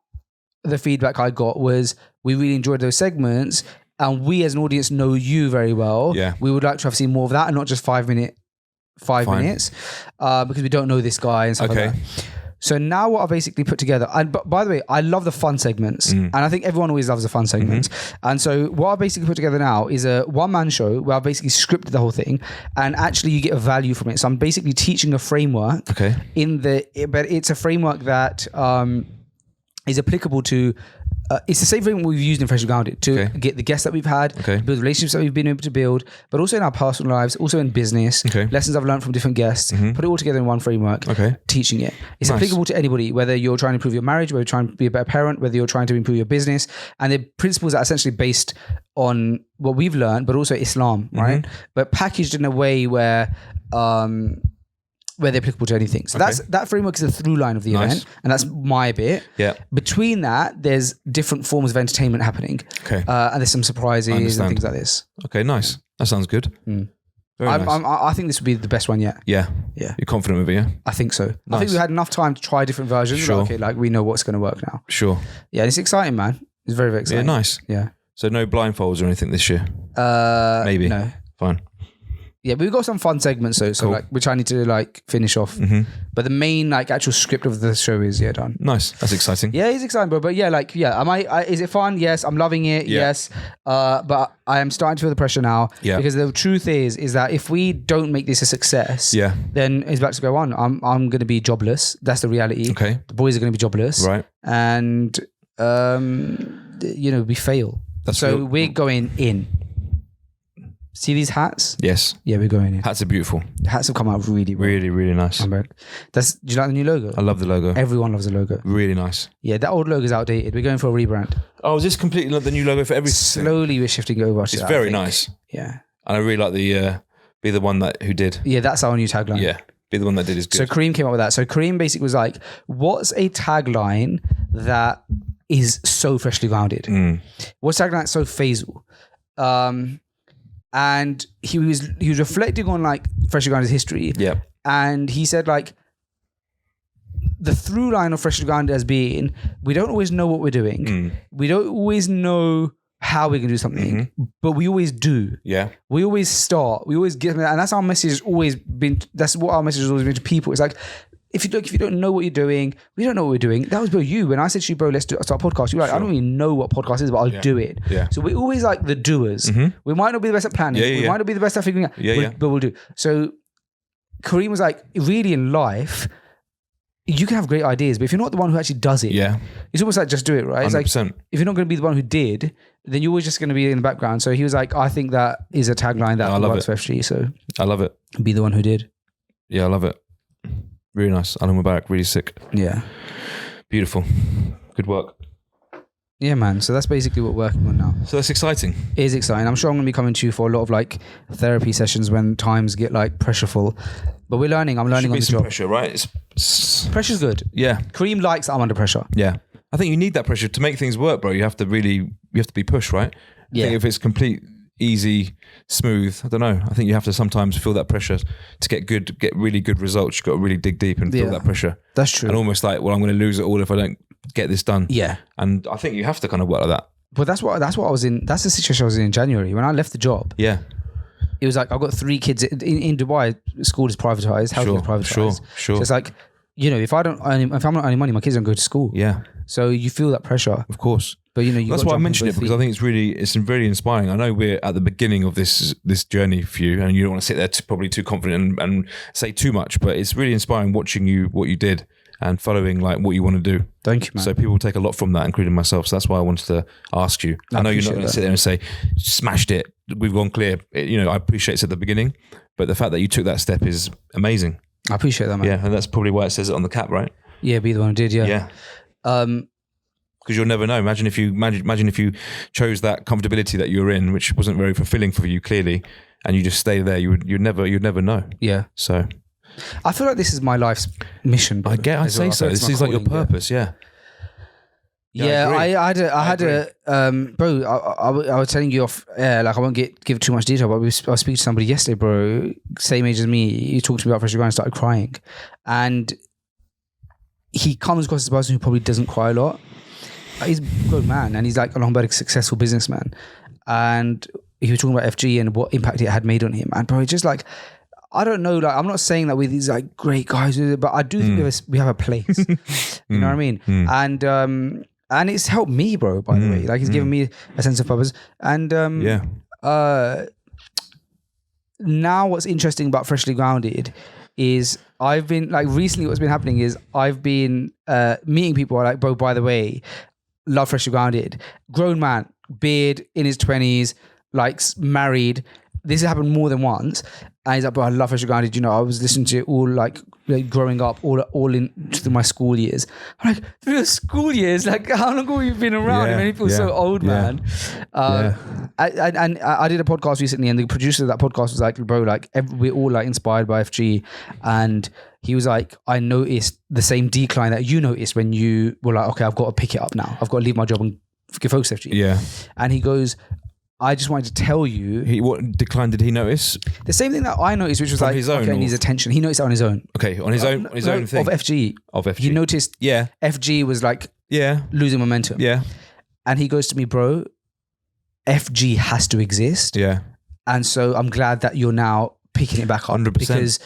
the feedback I got was, we really enjoyed those segments, and we as an audience know you very well. Yeah. We would like to have seen more of that and not just 5 minutes, because we don't know this guy and stuff like that. So now what I basically put together, and by the way, I love the fun segments, and I think everyone always loves the fun segments. And so what I basically put together now is a one-man show where I basically scripted the whole thing, and actually you get a value from it. So I'm basically teaching a framework but it's a framework that is applicable to, it's the same framework we've used in Freshly Grounded to get the guests that we've had, build relationships that we've been able to build, but also in our personal lives, also in business, lessons I've learned from different guests, put it all together in one framework, teaching it. It's applicable to anybody, whether you're trying to improve your marriage, whether you're trying to be a better parent, whether you're trying to improve your business. And the principles are essentially based on what we've learned, but also Islam, right? But packaged in a way where they're applicable to anything. So that framework is the through line of the event, and that's my bit. Yeah. Between that, there's different forms of entertainment happening. And there's some surprises and things like this. Okay, nice. That sounds good. Very nice. I think this would be the best one yet. Yeah. You're confident with it, yeah? I think so. I think we had enough time to try different versions. Sure. Like, we know what's going to work now. Sure. Yeah, it's exciting, man. It's very, very exciting. Yeah, nice. Yeah. So no blindfolds or anything this year? Maybe. No. Fine. Yeah, but we've got some fun segments though, so Cool. like which I need to like finish off. But the main like actual script of the show is done. Nice. That's exciting. Yeah, it's exciting, bro. But is it fun? Yes, I'm loving it. Yeah. Yes, but I am starting to feel the pressure now. Yeah. Because the truth is that if we don't make this a success, then it's about to go on. I'm going to be jobless. That's the reality. Okay. The boys are going to be jobless. Right. And we fail. We're going in. See these hats? Yes. Yeah, we're going in. Hats are beautiful. The hats have come out really well. Really, really nice. Do you like the new logo? I love the logo. Everyone loves the logo. Really nice. Yeah, that old logo is outdated. We're going for a rebrand. Oh, is this completely the new logo for everything? Slowly we're shifting over. It's very nice. Yeah. And I really like the be the one who did. Yeah, that's our new tagline. Yeah. Be the one that did is good. So Kareem came up with that. So Kareem basically was like, what's a tagline that is so freshly grounded? What's a tagline that's so Faisal? And he was reflecting on like freshly grounded history. Yeah. And he said like the through line of freshly grounded has been we don't always know what we're doing. We don't always know how we can do something, but we always do. Yeah. We always start. We always get, and that's our message has always been. That's what our message has always been to people. It's like if you don't know what you're doing, we don't know what we're doing. That was you. When I said to you, bro, let's start a podcast. You're like, I don't even know what podcast is, but I'll do it. Yeah. So we're always like the doers. We might not be the best at planning. We might not be the best at figuring out. But we'll do. So Kareem was like, really in life, you can have great ideas, but if you're not the one who actually does it, it's almost like just do it, right? It's 100%. like if you're not going to be the one who did, then you're always just going to be in the background. So he was like, I think that is a tagline that works for FG. So I love it. Be the one who did. Yeah, I love it. Really nice. Alan Mubarak, really sick. Yeah. Beautiful. Good work. Yeah, man. So that's basically what we're working on now. So that's exciting. It is exciting. I'm sure I'm going to be coming to you for a lot of like therapy sessions when times get like pressureful. But we're learning. I'm learning on the job. Pressure, right? Pressure's good. Yeah. Kareem likes that I'm under pressure. Yeah. I think you need that pressure to make things work, bro. You have to be pushed, right? I think if it's complete, easy, smooth, I don't know. I think you have to sometimes feel that pressure to get really good results. You've got to really dig deep and feel that pressure. That's true. And almost like, well, I'm going to lose it all if I don't get this done. Yeah. And I think you have to kind of work like that. But that's what I was in. That's the situation I was in January when I left the job. Yeah. It was like I've got 3 kids in Dubai. School is privatized. Healthcare is privatized. Sure. So it's like, if I'm not earning money, my kids don't go to school. Yeah. So you feel that pressure, of course. But that's why I mentioned it, because I think it's really inspiring. I know we're at the beginning of this journey for you, and you don't want to sit there probably too confident and say too much. But it's really inspiring watching what you did and following like what you want to do. Thank you, man. So people take a lot from that, including myself. So that's why I wanted to ask you. I know you're not going to sit there and say, smashed it, we've gone clear. I appreciate it at the beginning, but the fact that you took that step is amazing. I appreciate that, man. Yeah, and that's probably why it says it on the cap, right? Yeah, be the one who did, yeah. Because you'll never know. Imagine if you chose that comfortability that you were in, which wasn't very fulfilling for you, clearly, and you just stay there. You'd never know. Yeah. So I feel like this is my life's mission. Bro. I'd say so. This is like your purpose, yeah. Yeah, I had a bro. I was telling you off air, like I won't give too much detail, but I was speaking to somebody yesterday, bro, same age as me. He talked to me about freshly ground and started crying, and he comes across as a person who probably doesn't cry a lot. He's a good man, and he's like a long-term successful businessman, and he was talking about FG and what impact it had made on him. And bro, it's just like, I don't know, like I'm not saying that we're these like great guys, but I do think we have a place. You know what I mean? And it's helped me, bro, by the way. Like it's given me a sense of purpose. And now what's interesting about Freshly Grounded is I've been like recently what's been happening is I've been meeting people who are like, bro, by the way, love Freshly Grounded. Grown man, beard, in his 20s, like married. This has happened more than once. And he's like, bro, I love Freshly Grounded. I was listening to it all like growing up, all in through my school years. I'm like, through your school years? Like, how long have you been around? It made me feel so old, man. And I did a podcast recently, and the producer of that podcast was like, bro, like we're all like inspired by FG. And he was like, I noticed the same decline that you noticed when you were like, okay, I've got to pick it up now. I've got to leave my job and focus FG. Yeah. And he goes, I just wanted to tell you. What decline did he notice? The same thing that I noticed, which was like, okay, he needs attention. He noticed it on his own. Okay, on his own thing. Of FG. He noticed FG was like losing momentum. Yeah. And he goes to me, bro, FG has to exist. Yeah. And so I'm glad that you're now picking it back up 100%. because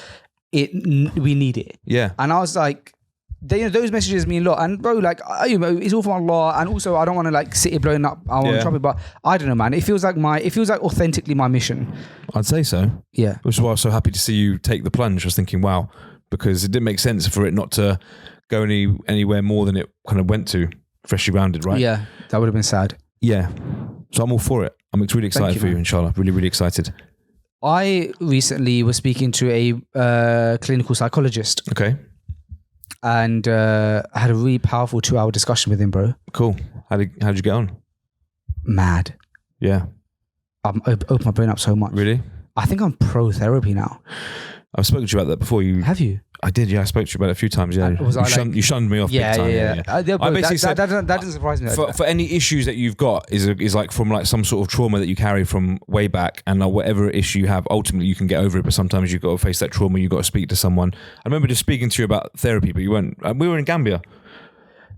we need it. Yeah. And I was like, those messages mean a lot. And bro, like, it's all from Allah. And also, I don't want to like sit here blowing up our own trumpet, but I don't know, man. It feels like authentically my mission. I'd say so. Yeah. Which is why I was so happy to see you take the plunge. I was thinking, wow, because it didn't make sense for it not to go anywhere more than it kind of went to, freshly grounded, right? Yeah. That would have been sad. Yeah. So I'm all for it. I'm really excited for you, inshallah. Really, really excited. I recently was speaking to a clinical psychologist. Okay. And I had a really powerful 2-hour discussion with him, bro. Cool. How'd you get on? Mad. Yeah. I've opened my brain up so much. Really? I think I'm pro therapy now. I've spoken to you about that before. Have you? I did, yeah. I spoke to you about it a few times, yeah. You shunned me off big time. Yeah. I basically said that doesn't surprise me. For any issues that you've got is like from like some sort of trauma that you carry from way back, and like whatever issue you have, ultimately you can get over it, but sometimes you've got to face that trauma, you've got to speak to someone. I remember just speaking to you about therapy, but you weren't. We were in Gambia.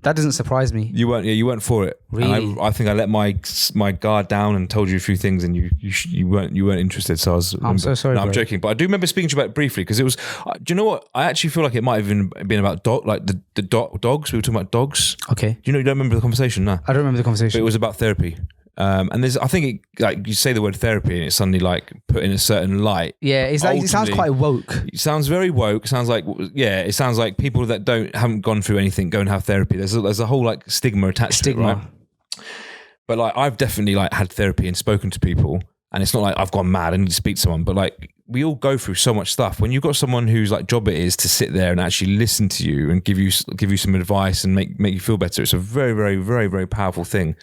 That doesn't surprise me. You weren't for it. Really? And I think I let my guard down and told you a few things, and you weren't interested. So I'm so sorry. No, I'm joking, but I do remember speaking to you about it briefly because it was. Do you know what? I actually feel like it might have even been about the dogs. We were talking about dogs. Okay. You don't remember the conversation? No, I don't remember the conversation. But it was about therapy. And there's, I think, like you say the word therapy, and it's suddenly like put in a certain light. Yeah, it's like it sounds quite woke. It sounds very woke. It sounds like it sounds like people that haven't gone through anything go and have therapy. There's a whole like stigma attached to it, right? But like I've definitely like had therapy and spoken to people, and it's not like I've gone mad and need to speak to someone, but like we all go through so much stuff. When you've got someone whose like job it is to sit there and actually listen to you and give you some advice and make you feel better, it's a very, very, very, very powerful thing.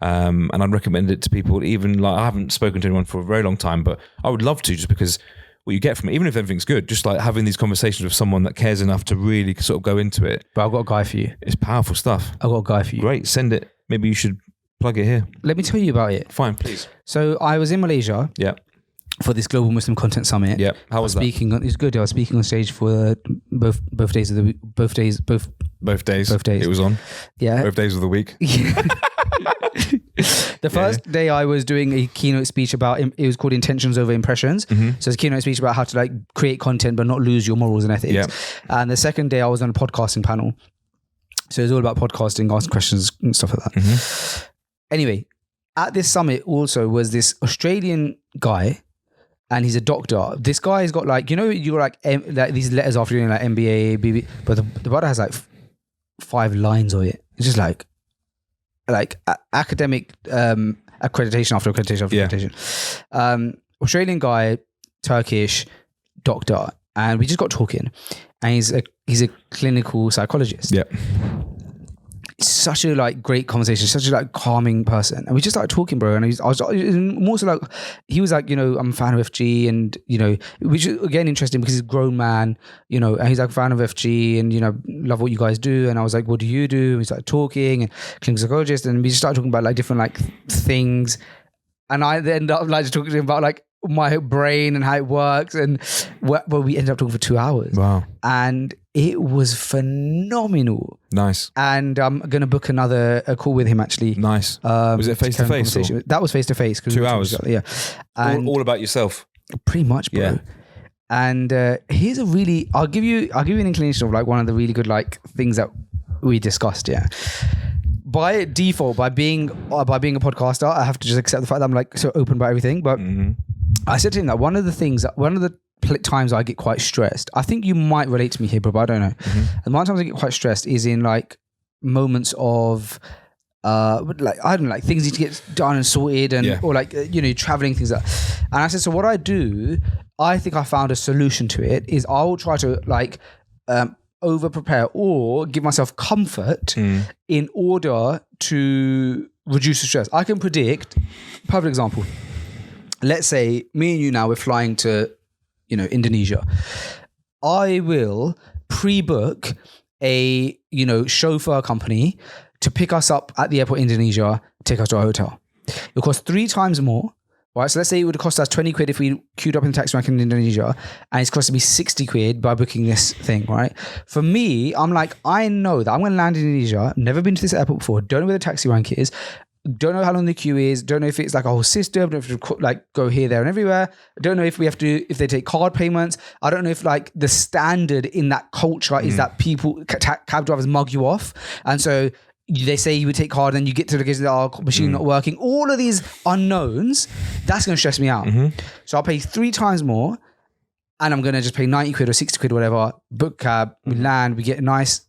And I'd recommend it to people. Even like I haven't spoken to anyone for a very long time, but I would love to, just because what you get from it, even if everything's good, just like having these conversations with someone that cares enough to really sort of go into it. But I've got a guy for you. It's powerful stuff. I've got a guy for you. Great, send it. Maybe you should plug it here. Let me tell you about it. Fine, please. So I was in Malaysia. Yeah. For this Global Muslim Content Summit. Yeah. How was that? It was good. I was speaking on stage for both days of the week. Both days. It was on. Yeah. Both days of the week. The first day I was doing a keynote speech about, it was called Intentions Over Impressions. Mm-hmm. So it's a keynote speech about how to like create content but not lose your morals and ethics. Yeah. And the second day I was on a podcasting panel. So it was all about podcasting, asking questions and stuff like that. Mm-hmm. Anyway, at this summit also was this Australian guy, and he's a doctor. This guy has got like, you're like these letters after doing like MBA, BB, but the brother has like 5 lines of it. It's just like academic accreditation after accreditation after accreditation. Australian guy, Turkish doctor, and we just got talking, and he's a clinical psychologist. Yeah. Such a like great conversation, such a like calming person, and we just started talking, bro. And I was more so like, he was like, I'm a fan of FG, and which is again interesting because he's a grown man, and he's like a fan of FG, and love what you guys do. And I was like, what do you do? And we started talking, and clinical psychologist, and we just started talking about like different like things, and I ended up like just talking to him about like my brain and how it works, and we ended up talking for 2 hours. Wow. And it was phenomenal. Nice. And I'm going to book another call with him actually. Nice. Was it face to face? That was face to face. 2 hours. Yeah. And all about yourself. Pretty much, bro. Yeah. And here's I'll give you an inclination of like one of the really good like things that we discussed. Yeah. By default, by being a podcaster, I have to just accept the fact that I'm like so open about everything. But I said to him that one of the times I get quite stressed, I think you might relate to me here, bro, but I don't know. And one of the times I get quite stressed is in like moments of like I don't know, like things need to get done and sorted, and or like traveling, things like that. And I said, so what I do, I think I found a solution to it, is I will try to like over prepare or give myself comfort in order to reduce the stress. I can predict, perfect example, let's say me and you now, we're flying to Indonesia. I will pre-book a chauffeur company to pick us up at the airport in Indonesia, take us to our hotel. It'll cost 3 times more. Right, so let's say it would cost us 20 quid if we queued up in the taxi rank in Indonesia, and it's costing me 60 quid by booking this thing, right? For me, I'm like, I know that I'm going to land in Indonesia, never been to this airport before, don't know where the taxi rank is. Don't know how long the queue is. Don't know if it's like a whole system. Don't know if you like go here, there, and everywhere. Don't know if we have to, if they take card payments. I don't know if like the standard in that culture is that people, cab drivers mug you off. And so they say you would take card, and then you get to the machine not working. All of these unknowns, that's going to stress me out. So I'll pay 3 times more, and I'm going to just pay 90 quid or 60 quid or whatever, book cab, we land, we get a nice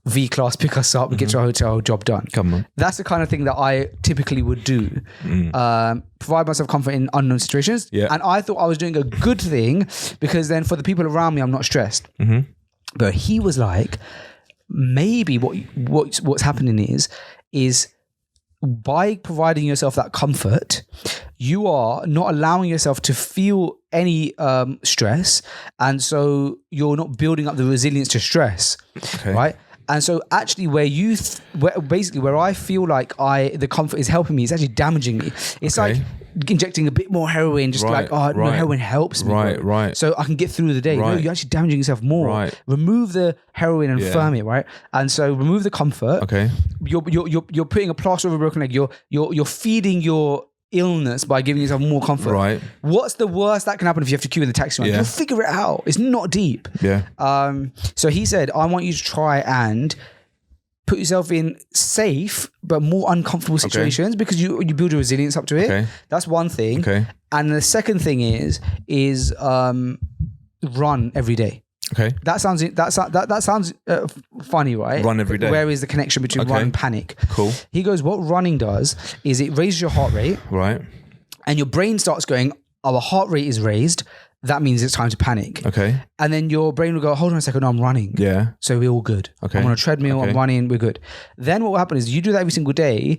V-class, pick us up, we get to our hotel, job done. Come on. That's the kind of thing that I typically would do. Provide myself comfort in unknown situations. Yeah. And I thought I was doing a good thing, because then for the people around me, I'm not stressed. But he was like, maybe what's happening is by providing yourself that comfort, you are not allowing yourself to feel any stress, and so you're not building up the resilience to stress, right? And so actually where I feel like the comfort is helping me, it's actually damaging me. It's like injecting a bit more heroin, just no, heroin helps me. Right. So I can get through the day. No, you're actually damaging yourself more. Remove the heroin and firm it, right? And so remove the comfort. Okay. You're putting a plaster over a broken leg. You're feeding your illness by giving yourself more comfort. Right. What's the worst that can happen if you have to queue in the taxi rank? You'll figure it out. It's not deep. Yeah. So he said, I want you to try and put yourself in safe but more uncomfortable situations, because you build your resilience up to it. That's one thing. And the second thing is run every day. That sounds funny, right? Run every day. Where is the connection between run and panic? Cool. He goes, what running does is it raises your heart rate. Right. And your brain starts going, our heart rate is raised. That means it's time to panic. And then your brain will go, hold on a second, no, I'm running. Yeah. So we're all good. I'm on a treadmill, I'm running, we're good. Then what will happen is you do that every single day.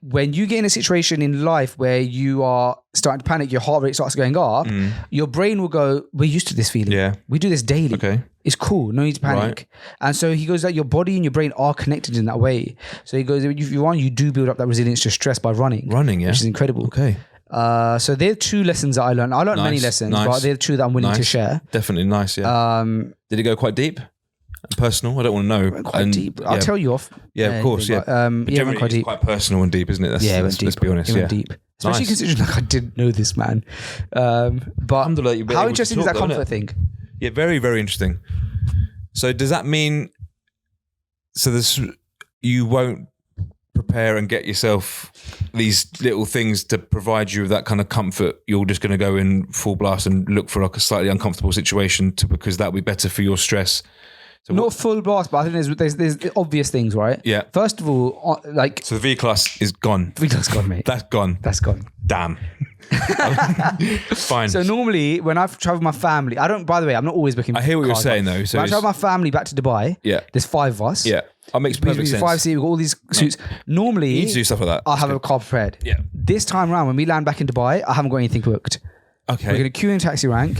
When you get in a situation in life where you are starting to panic, your heart rate starts going up, your brain will go, we're used to this feeling. Yeah. We do this daily. It's cool. No need to panic. Right. And so he goes that your body and your brain are connected in that way. So he goes, if you run, you do build up that resilience to stress by running. Which is incredible. So they're 2 lessons that I learned. I learned many lessons, but they're 2 that I'm willing to share. Definitely nice, yeah. Did it go quite deep? Personal? I don't want to know. Quite deep. I'll tell you off. Yeah, of course, yeah. But generally quite deep. It's quite personal and deep, isn't it? Let's be honest. It went deep. Especially considering like I didn't know this man. But how interesting is that comfort thing? Yeah, very, very interesting. So does that mean, you won't prepare and get yourself these little things to provide you with that kind of comfort? You're just going to go in full blast and look for like a slightly uncomfortable situation because that would be better for your stress. So not full blast, but I think there's obvious things, right? Yeah. First of all, so the V-Class is gone. V-Class gone, mate. That's gone. Damn. Fine. So normally when I've traveled with my family, by the way, I'm not always booking. I hear what you're saying though. So when I travel with my family back to Dubai, there's 5 of us. Yeah. That makes perfect sense. 5 seats, we've got all these suits. Normally, you need to do stuff like that. I'll have a car prepared. Yeah. This time around, when we land back in Dubai, I haven't got anything booked. Okay. We're going to queue in a taxi rank.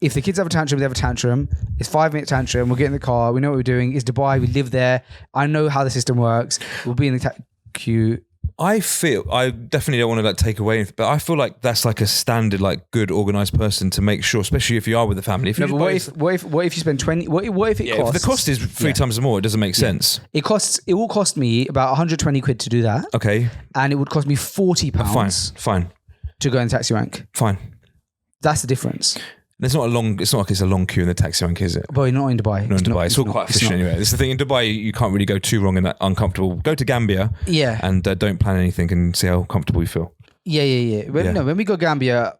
If the kids have a tantrum, they have a tantrum. It's 5-minute tantrum. We'll get in the car. We know what we're doing. It's Dubai. We live there. I know how the system works. We'll be in the queue. I definitely don't want to take away anything, but I feel like that's like a standard, like good organized person to make sure, especially if you are with the family. What if you spend 20? What if it costs? If the cost is 3 times more, it doesn't make sense. It will cost me about 120 quid to do that. Okay. And it would cost me 40 pounds. Fine. To go in the taxi rank. Fine. That's the difference. It's not like it's a long queue in the taxi rank, is it? Well, not in Dubai. Not in Dubai. It's all quite efficient anyway. This is the thing. In Dubai, you can't really go too wrong in that uncomfortable. Go to Gambia. Yeah. And don't plan anything and see how comfortable you feel. Yeah. When we go Gambia,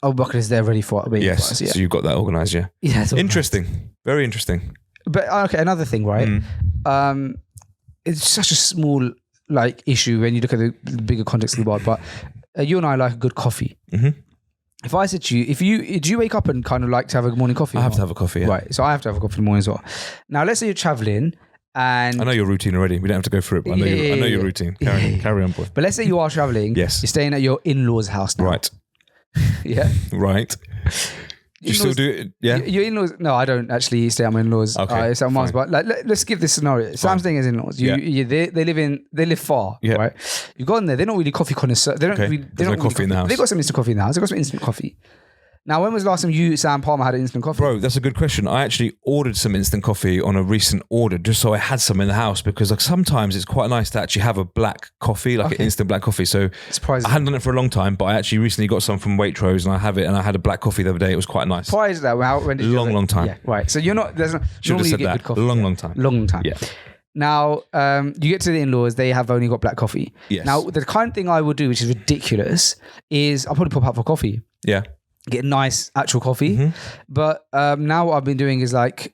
Abu Bakr is there ready for it. Yes. So you've got that organised, yeah. Yeah. Interesting. Very interesting. But okay, another thing, right? It's such a small issue when you look at the bigger context of the world, but you and I like a good coffee. If I said to you, do you wake up and kind of like to have a morning coffee? I have to have a coffee, yeah. Right, so I have to have a coffee in the morning as well. Now, let's say you're traveling and... I know your routine already. We don't have to go through it, but I know your routine. Carry on, boy. But let's say you are traveling. Yes. You're staying at your in-laws' house now. Right. Yeah? Right. You still do it? Yeah. Your in-laws... No, I don't actually stay at my in-laws. Okay. But let's give this scenario. Sam's staying as in-laws. They live far, right? You've gone there. They're not really coffee connoisseurs. They don't really... There's no coffee in the house. They've got some instant coffee in the house. They've got some instant coffee. Now, when was the last time you, Sam Palmer, had an instant coffee? Bro, that's a good question. I actually ordered some instant coffee on a recent order just so I had some in the house, because like sometimes it's quite nice to actually have a black coffee, like an instant black coffee. So surprising. I hadn't done it for a long time, but I actually recently got some from Waitrose and I have it, and I had a black coffee the other day. It was quite nice. Prior to that, when did you long time. Yeah, right. So you're not, there's not, Should have normally you said get that. good coffee. Long time. Long time. Yeah. Now, you get to the in-laws, they have only got black coffee. Yes. Now, the kind of thing I would do, which is ridiculous, is I'll probably pop out for coffee. Yeah. Get a nice actual coffee. But now what I've been doing is like,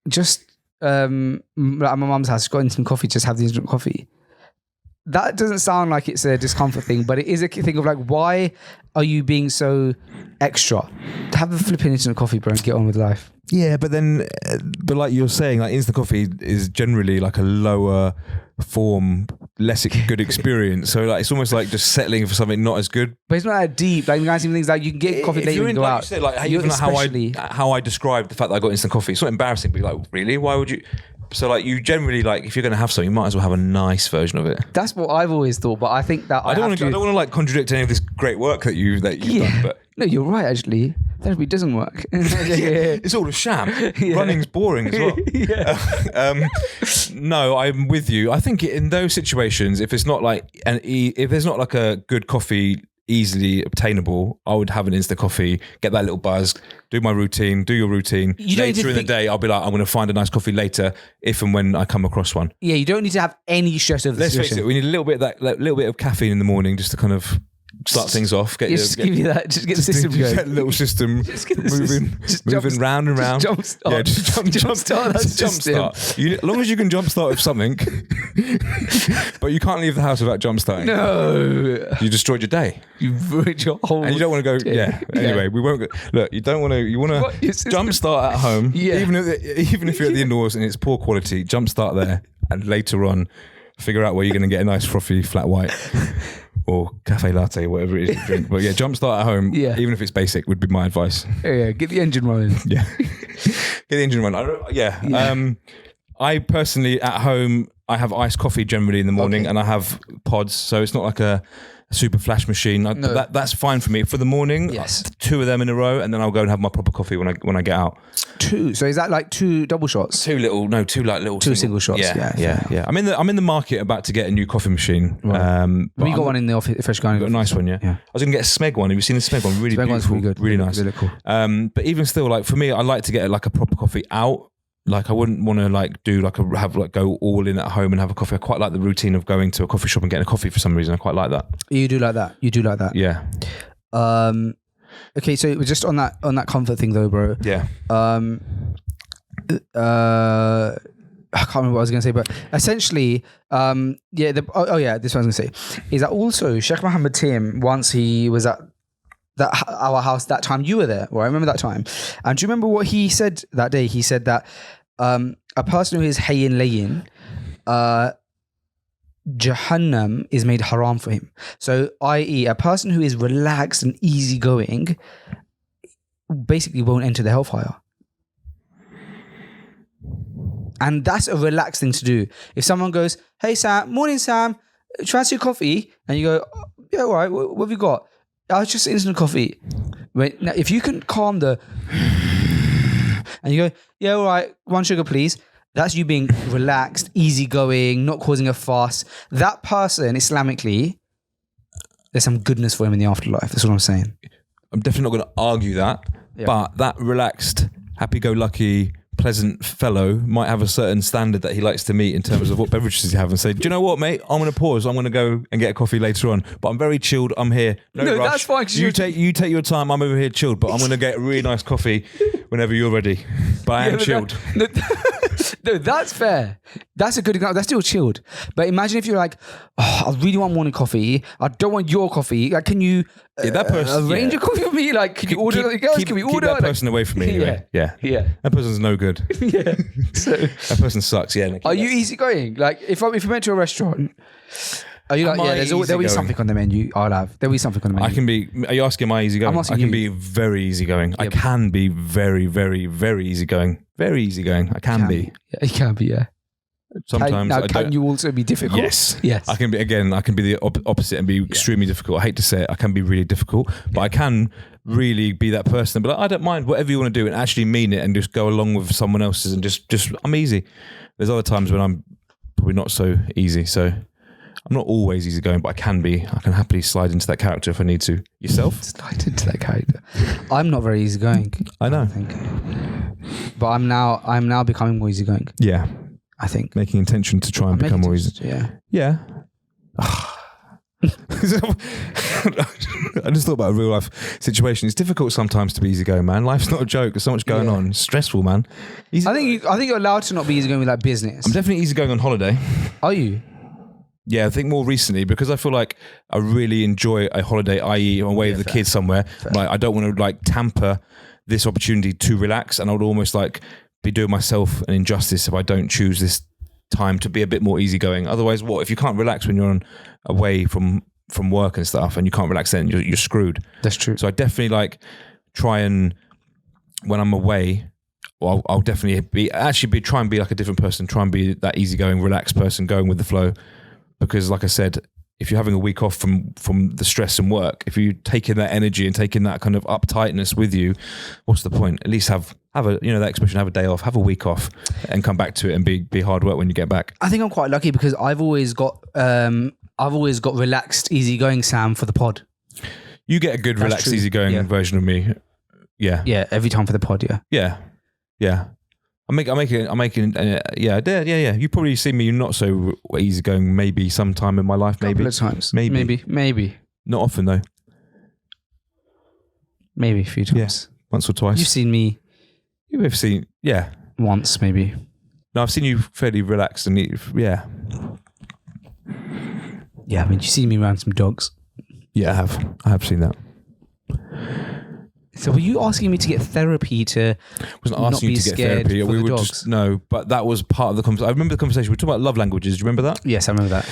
just like at my mum's house, got instant coffee, just have the instant coffee. That doesn't sound like it's a discomfort thing, but it is a thing of like, why are you being so extra? Have a flipping instant coffee, bro, and get on with life. Yeah, but like you're saying, like instant coffee is generally like a lower form, less good experience. So like it's almost like just settling for something not as good. But it's not that deep. Like the nice things, like you can get coffee later and go like out. You said, like even how I described the fact that I got instant coffee. It's not embarrassing, but like, really, why would you? So like you generally, like if you're going to have something, you might as well have a nice version of it. That's what I've always thought, but I think that I don't want to like contradict any of this great work that you've done. But no, you're right. Actually, therapy doesn't work. It's all a sham. Running's boring as well. No, I'm with you. I think in those situations, if it's not like if there's not like a good coffee easily obtainable, I would have an instant coffee, get that little buzz, do my routine, do your routine. Later in the day, I'll be like, I'm going to find a nice coffee later if and when I come across one. Yeah, you don't need to have any stress of the Let's face it, we need a little bit of caffeine in the morning just to kind of start things off. Just get the system going. Get a little system moving round and round. Jumpstart. Yeah, just jumpstart that system. As long as you can jumpstart with something, but you can't leave the house without jumpstarting. No, you destroyed your day. You ruined your whole. And you don't want to go. Day. Yeah. Anyway, we won't go. Look, you don't want to. You want to jumpstart at home. Yeah. Even if you're at the indoors and it's poor quality, jumpstart there, and later on, figure out where you're going to get a nice frothy flat white. Or cafe latte, whatever it is you drink. But yeah, jumpstart at home, even if it's basic, would be my advice. Yeah, get the engine running. Yeah, get the engine running. I personally, at home, I have iced coffee generally in the morning, and I have pods, so it's not like a super flash machine. That's fine for me. For the morning, 2 of them in a row, and then I'll go and have my proper coffee when I get out. 2? So is that like 2 double shots? 2 single shots. Yeah. I'm in the market about to get a new coffee machine. Right. We got one in the office. Fresh guy. Got a nice one, yeah. I was going to get a Smeg one. Have you seen the Smeg one? Really Smeg beautiful, really good. Really nice. Really cool. But even still, like for me, I like to get like a proper coffee out. Like I wouldn't want to like do like go all in at home and have a coffee. I quite like the routine of going to a coffee shop and getting a coffee for some reason. I quite like that. You do like that. Yeah. Okay, so just on that comfort thing though, bro. Yeah. I can't remember what I was going to say, but essentially, this is what I was going to say is that also Sheikh Mohammed Tim, once he was at our house that time you were there, well, I remember that time. And do you remember what he said that day? He said that a person who is hayyin layyin, Jahannam is made haram for him. So, i.e., a person who is relaxed and easygoing basically won't enter the hellfire. And that's a relaxed thing to do. If someone goes, "Hey Sam, morning Sam, fancy your coffee?" And you go, "Oh, yeah, all right, what have you got?" "Oh, it's just instant coffee." Now, if you can calm the and you go, "Yeah, all right, 1 sugar please." That's you being relaxed, easygoing, not causing a fuss. That person, Islamically, there's some goodness for him in the afterlife. That's what I'm saying. I'm definitely not going to argue that, but that relaxed, happy-go-lucky, pleasant fellow might have a certain standard that he likes to meet in terms of what beverages he have, and say, "Do you know what, mate? I'm going to pause. I'm going to go and get a coffee later on. But I'm very chilled. I'm here. No rush. That's fine. You take your time. I'm over here chilled. But I'm going to get a really nice coffee whenever you're ready. But I am chilled." No, that's fair. That's a good example. That's still chilled. But imagine if you're like, "Oh, I really want morning coffee. I don't want your coffee. Like, can you that person, arrange a coffee for me? Like, can you order something else? Can we order?" Keep that person away from me. Anyway. Yeah. That person's no good. Yeah. So that person sucks. Yeah. Are you easygoing? Like, if we went to a restaurant, are you like, there'll be something on the menu. There'll be something on the menu. I can be. Are you asking, am I easygoing? I'm asking I can be very easygoing. I can be very, very, very easygoing. Very easygoing. I can be. Yeah, you can be. Yeah. Sometimes can you also be difficult? Yes. Yes. I can be the opposite and be extremely difficult. I hate to say it. I can be really difficult, but I can really be that person. But I don't mind whatever you want to do and actually mean it and just go along with someone else's and just I'm easy. There's other times when I'm probably not so easy. So I'm not always easygoing, but I can be. I can happily slide into that character if I need to. Yourself? Slide into that character. I'm not very easygoing. I know. I think. But I'm now becoming more easygoing. Yeah. I think. Making intention to try and become more easy. Yeah. Yeah. I just thought about a real life situation. It's difficult sometimes to be easygoing, man. Life's not a joke. There's so much going on. It's stressful, man. I think you're allowed to not be easygoing with like business. I'm definitely easygoing on holiday. Are you? Yeah, I think more recently because I feel like I really enjoy a holiday, i.e. I'm away with the kids somewhere. Like I don't want to like tamper this opportunity to relax, and I would almost like be doing myself an injustice if I don't choose this time to be a bit more easygoing. Otherwise, what if you can't relax when you're away from work and stuff, and you can't relax then you're screwed. That's true. So I definitely like try and when I'm away, well, I'll definitely try and be like a different person. Try and be that easygoing, relaxed person, going with the flow. Because, like I said, if you're having a week off from the stress and work, if you take in that energy and taking that kind of uptightness with you, what's the point? At least have a that expression, have a day off, have a week off, and come back to it and be hard work when you get back. I think I'm quite lucky because I've always got relaxed, easygoing Sam for the pod. You get a good relaxed, easygoing version of me. Yeah. Yeah. Every time for the pod. Yeah. Yeah. I'm making. Yeah. You probably see me not so easygoing. Maybe sometime in my life. Maybe a couple of times. Maybe. Not often though. Maybe a few times. Yeah, once or twice. You've seen me. You've seen. Yeah. Once maybe. No, I've seen you fairly relaxed and yeah. Yeah, I mean, you see me around some dogs. Yeah, I have seen that. So were you asking me to get therapy to wasn't asking you to get therapy. We were just but that was part of the conversation. I remember the conversation. We were talking about love languages. Do you remember that? Yes, I remember that.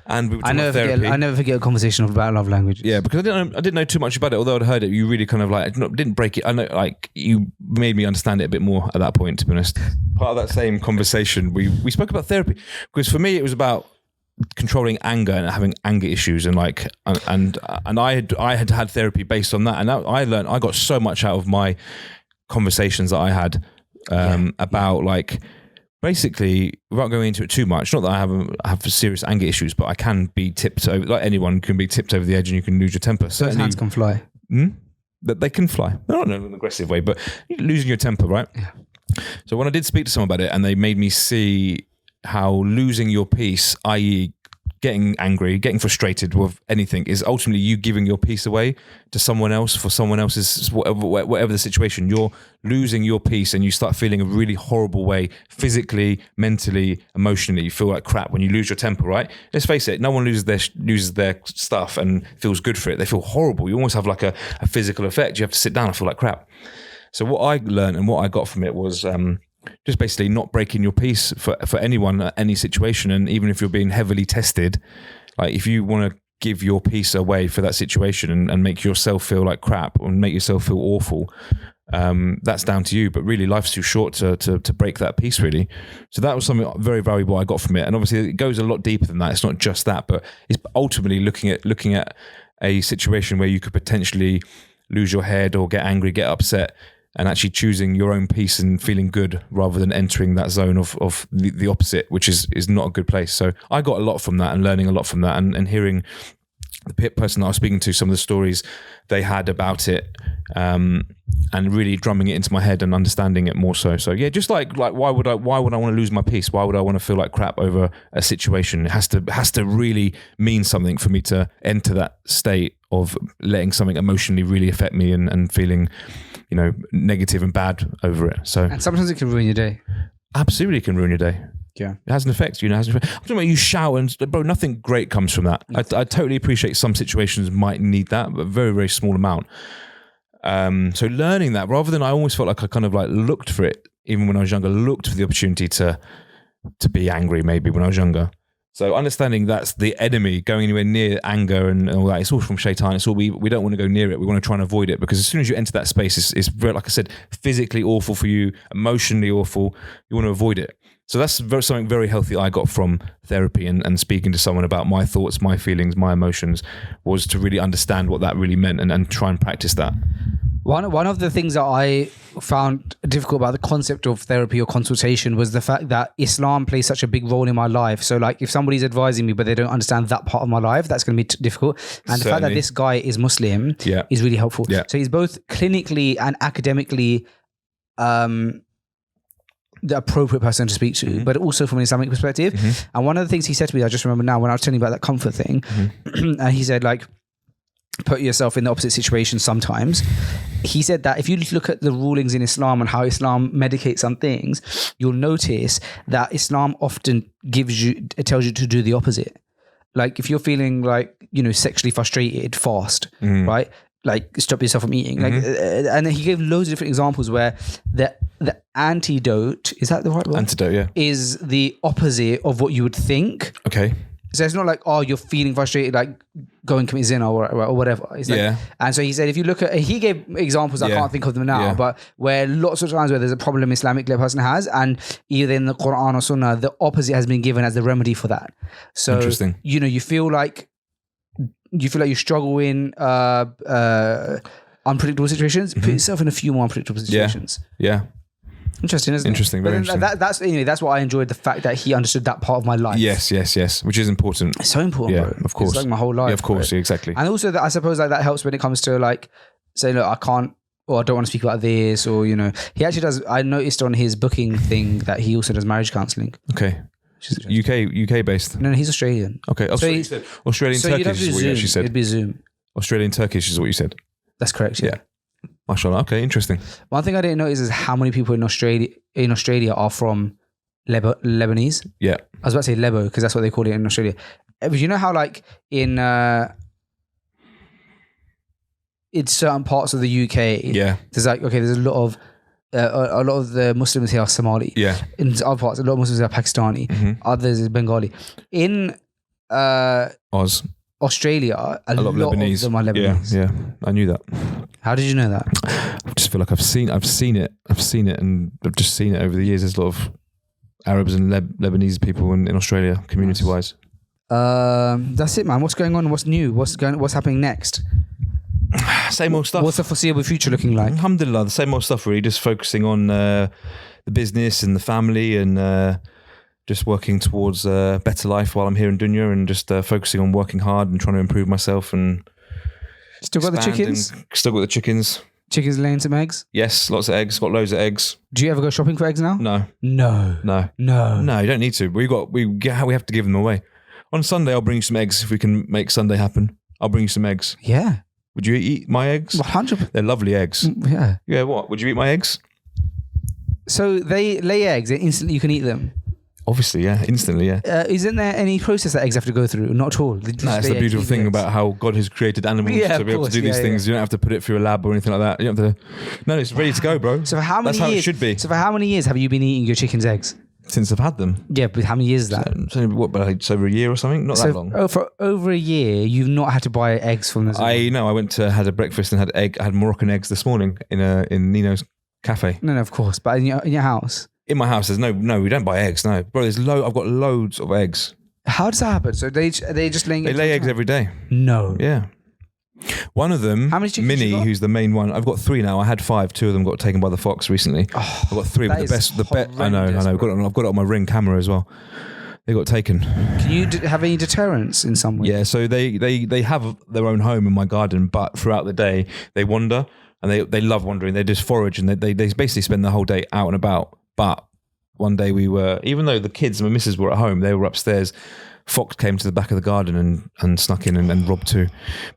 And we were talking about therapy. I never forget a conversation about love languages. Yeah, because I didn't know too much about it. Although I'd heard it, you really kind of like didn't break it. I know, like you made me understand it a bit more at that point. To be honest, part of that same conversation, we spoke about therapy because for me it was about controlling anger and having anger issues and like and I had therapy based on that, and I got so much out of my conversations that I had about like basically, without going into it too much, not that I have serious anger issues, but I can be tipped over, like anyone can be tipped over the edge and you can lose your temper. Those hands can fly. That they can fly. Not in an aggressive way, but losing your temper, right? Yeah. So when I did speak to someone about it and they made me see how losing your peace, i.e. getting angry, getting frustrated with anything, is ultimately you giving your peace away to someone else for someone else's, whatever the situation. You're losing your peace and you start feeling a really horrible way, physically, mentally, emotionally. You feel like crap when you lose your temper, right? Let's face it, no one loses their stuff and feels good for it. They feel horrible. You almost have like a physical effect. You have to sit down and feel like crap. So what I learned and what I got from it was just basically not breaking your peace for anyone at any situation. And even if you're being heavily tested, like if you want to give your peace away for that situation and make yourself feel like crap or make yourself feel awful, that's down to you. But really life's too short to break that peace, really. So that was something very valuable I got from it. And obviously it goes a lot deeper than that. It's not just that, but it's ultimately looking at a situation where you could potentially lose your head or get angry, get upset, and actually choosing your own peace and feeling good rather than entering that zone of the opposite, which is not a good place. So I got a lot from that and learning a lot from that and hearing the person that I was speaking to, some of the stories they had about it, and really drumming it into my head and understanding it more so. So yeah, just like why would I want to lose my peace? Why would I want to feel like crap over a situation? It has to really mean something for me to enter that state of letting something emotionally really affect me and feeling, negative and bad over it. So, and sometimes it can ruin your day. Absolutely can ruin your day. Yeah. It has an effect, I'm talking about you shout and, bro, nothing great comes from that. I totally appreciate some situations might need that, but a very, very small amount. So learning that, rather than I always felt like I kind of like looked for it, even when I was younger, looked for the opportunity to be angry maybe when I was younger. So understanding that's the enemy, going anywhere near anger and all that, it's all from shaitan. It's all we don't want to go near it. We want to try and avoid it, because as soon as you enter that space, it's very, like I said, physically awful for you, emotionally awful. You want to avoid it. So that's something very healthy I got from therapy and speaking to someone about my thoughts, my feelings, my emotions, was to really understand what that really meant and try and practice that. One of the things that I found difficult about the concept of therapy or consultation was the fact that Islam plays such a big role in my life. So like if somebody's advising me but they don't understand that part of my life, that's going to be difficult. And the fact that this guy is Muslim is really helpful. Yeah. So he's both clinically and academically the appropriate person to speak to, but also from an Islamic perspective. And one of the things he said to me, I just remember now when I was telling you about that comfort thing, and he said like, put yourself in the opposite situation sometimes. He said that if you look at the rulings in Islam and how Islam medicates some things, you'll notice that Islam often tells you to do the opposite. Like if you're feeling like, sexually frustrated, fast, right? Like stop yourself from eating. Like, and he gave loads of different examples where the antidote, is that the right word? Antidote, yeah. Is the opposite of what you would think. Okay. So it's not like, oh, you're feeling frustrated, like go and commit zina or whatever. It's like, and so he said, if you look at, he gave examples, I can't think of them now, but where lots of times where there's a problem Islamically a person has, and either in the Quran or Sunnah, the opposite has been given as the remedy for that. So, interesting. You feel like you struggle in unpredictable situations, put yourself in a few more unpredictable situations. Yeah. Interesting, isn't it? Interesting, very interesting. That's what I enjoyed, the fact that he understood that part of my life. Yes, which is important. It's so important, bro. Of course. It's like my whole life. Yeah, of course, exactly. And also that I suppose like that helps when it comes to like saying, look, I can't, or I don't want to speak about this, or he actually does. I noticed on his booking thing that he also does marriage counselling. Okay. UK based? No, he's Australian. Okay. Australian Turkish is what you actually said. It'd be Zoom. Australian Turkish is what you said. That's correct. Yeah. Mashallah. Okay, interesting. One thing I didn't notice is how many people in Australia are from Lebanese. Yeah. I was about to say Lebo because that's what they call it in Australia. But you know how like in certain parts of the UK, there's like, okay, there's a lot of the Muslims here are Somali. Yeah. In other parts, a lot of Muslims are Pakistani. Others is Bengali. In Australia, a lot of Lebanese. Them are Lebanese. Yeah, I knew that. How did you know that? I just feel like I've seen it, and I've just seen it over the years. There's a lot of Arabs and Lebanese people in Australia, community-wise. That's it, man. What's going on? What's new? What's happening next? Same old stuff. What's the foreseeable future looking like? Alhamdulillah, the same old stuff really. Just focusing on the business and the family and just working towards a better life while I'm here in Dunya, and just focusing on working hard and trying to improve myself and still got the chickens? Still got the chickens. Chickens laying some eggs? Yes, lots of eggs. Got loads of eggs. Do you ever go shopping for eggs now? No. No, you don't need to. We have to give them away. On Sunday, I'll bring you some eggs if we can make Sunday happen. I'll bring you some eggs. Yeah. Would you eat my eggs? 100%. They're lovely eggs. Yeah. Yeah, what? Would you eat my eggs? So they lay eggs and instantly you can eat them? Obviously, yeah. Instantly, yeah. Isn't there any process that eggs have to go through? Not at all. That's the beautiful thing about how God has created animals to be able to do these things. You don't have to put it through a lab or anything like that. You don't have to. No, it's ready to go, bro. So for how many years? That's how it should be. So for how many years have you been eating your chicken's eggs? Since I've had them. Yeah, but how many years is that? It's over a year or something? Not that long. For over a year, you've not had to buy eggs from the zoo? I went to had a breakfast and I had Moroccan eggs this morning in Nino's cafe. No, of course. But in your house? In my house, there's no, we don't buy eggs, no. Bro, I've got loads of eggs. How does that happen? So are they just laying eggs? They lay eggs every day. No. Yeah. One of them, how many chickens Minnie, who's the main one, I've got 3 now. I had 5. 2 of them got taken by the fox recently. Oh, I've got 3, but the best. I know. I've got it on my Ring camera as well. They got taken. Can you have any deterrence in some way? Yeah, so they have their own home in my garden, but throughout the day they wander, and they love wandering. They just forage, and they basically spend the whole day out and about. But one day even though the kids and my missus were at home, they were upstairs. Fox came to the back of the garden and snuck in and robbed 2.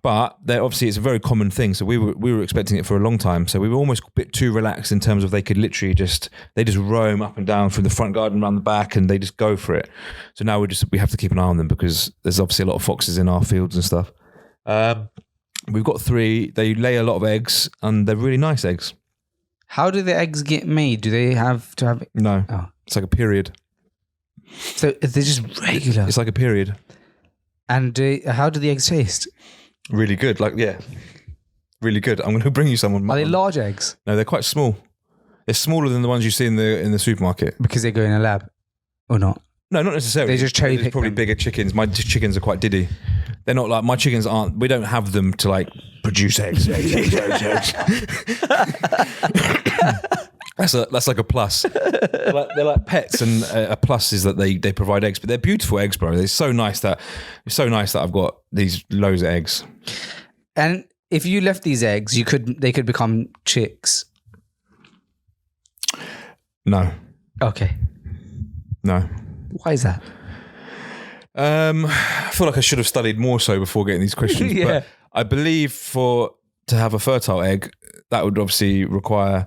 But obviously it's a very common thing. So we were expecting it for a long time. So we were almost a bit too relaxed in terms of they could literally just roam up and down from the front garden around the back, and they just go for it. So now we have to keep an eye on them because there's obviously a lot of foxes in our fields and stuff. We've got 3. They lay a lot of eggs, and they're really nice eggs. How do the eggs get made? Do they have to have... No. Oh. It's like a period. So they're just regular? It's like a period. And how do the eggs taste? Really good. Really good. I'm going to bring you some. Are they large eggs? No, they're quite small. They're smaller than the ones you see in the supermarket. Because they go in a lab? or not? No, not necessarily. They just cherry pick probably them. bigger chickens. My chickens are quite diddy. They're not like my chickens aren't. We don't have them to like produce eggs. Eggs. That's like a plus. They're like pets, and a plus is that they provide eggs. But they're beautiful eggs, bro. It's so nice that I've got these loads of eggs. And if you left these eggs, they could become chicks. No. Okay. No. Why is that? I feel like I should have studied more so before getting these questions. Yeah. But I believe to have a fertile egg, that would obviously require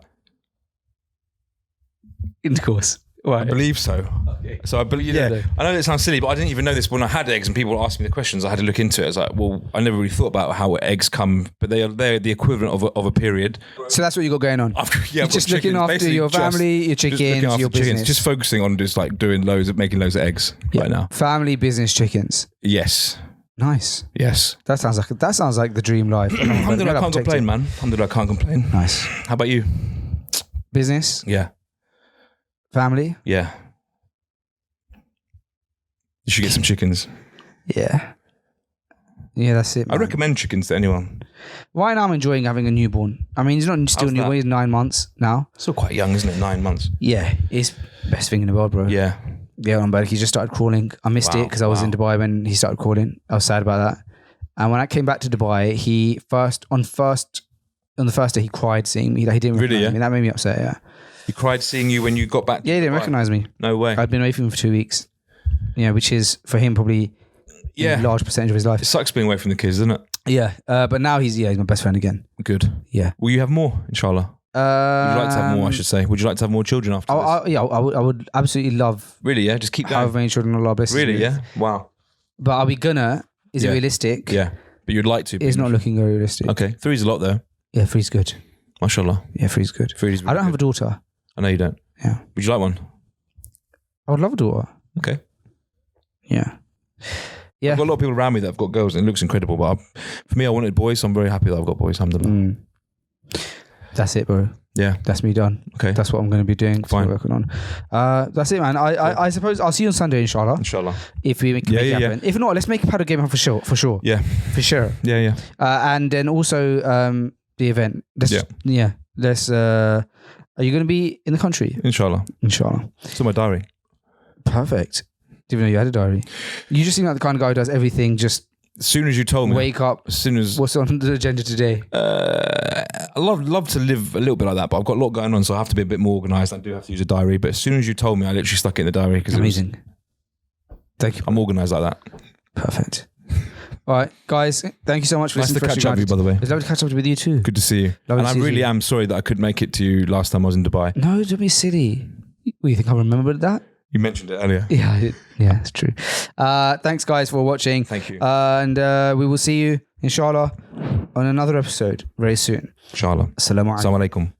Intercourse. Right. I believe so. Okay. So I believe. Yeah. I know it sounds silly, but I didn't even know this when I had eggs and people were asking me the questions. I had to look into it. I was like, well, I never really thought about how eggs come, but they're the equivalent of a period. So that's what you got going on. You're just looking after your family, your chickens, your business. Just focusing on just like making loads of eggs right now. Family, business, chickens. Yes. Nice. Yes. That sounds like the dream life. Alhamdulillah, I can't complain, man. Alhamdulillah, I can't complain. Nice. How about you? Business. Yeah. Family. Yeah. You should get some chickens. Yeah. Yeah, that's it, man. I recommend chickens to anyone. Right now I'm enjoying having a newborn. I mean, he's not still newborn, he's 9 months now. Still quite young, isn't it? 9 months. Yeah, it's best thing in the world, bro. Yeah. Yeah, I'm back. He just started crawling. I missed it because I was in Dubai when he started crawling. I was sad about that. And when I came back to Dubai, on the first day he cried seeing me. Like, he didn't recognize me. That made me upset, yeah. He cried seeing you when you got back to Yeah, he didn't recognize me. No way. I'd been away from him for 2 weeks. Yeah, which is for him probably a large percentage of his life. It sucks being away from the kids, doesn't it? Yeah, but now he's my best friend again. Good. Yeah. Will you have more, inshallah? Would you like to have more, I should say? Would you like to have more children after this? I would absolutely love. Really, yeah? Just keep going. Have many children, Allah bless. Really, yeah? Wow. But are we gonna? Is it realistic? Yeah. But you'd like to. It's not looking very realistic. Okay. 3's a lot though. Yeah, 3's good. MashaAllah. Yeah, 3's good. 3's really I don't have a daughter. I know you don't. Yeah. Would you like one? I would love a daughter. Okay. Yeah. Yeah. I've got a lot of people around me that have got girls and it looks incredible. But for me, I wanted boys, so I'm very happy that I've got boys. Alhamdulillah. That's it, bro. Yeah. That's me done. Okay. That's what I'm going to be doing. Fine. Working on. That's it, man. I suppose I'll see you on Sunday, inshallah. Inshallah. If we make it happen. If not, let's make a Padle game for sure. Yeah. For sure. Yeah. And then also the event. Let's are you going to be in the country? Inshallah. It's in my diary. Perfect. Didn't even know you had a diary. You just seem like the kind of guy who does everything just as soon as you told me. Wake up. As soon as. What's on the agenda today? I love to live a little bit like that, but I've got a lot going on, so I have to be a bit more organised. I do have to use a diary, but as soon as you told me, I literally stuck it in the diary. Amazing. Thank you. I'm organised like that. Perfect. All right, guys, thank you so much for listening. Nice to catch up with you, by the way. It's lovely to catch up with you too. Good to see you. And I really am sorry that I couldn't make it to you last time I was in Dubai. No, don't be silly. What, you think I remembered that? You mentioned it earlier. Yeah, it's true. Thanks, guys, for watching. Thank you. And we will see you, inshallah, on another episode very soon. Inshallah. Assalamu alaikum.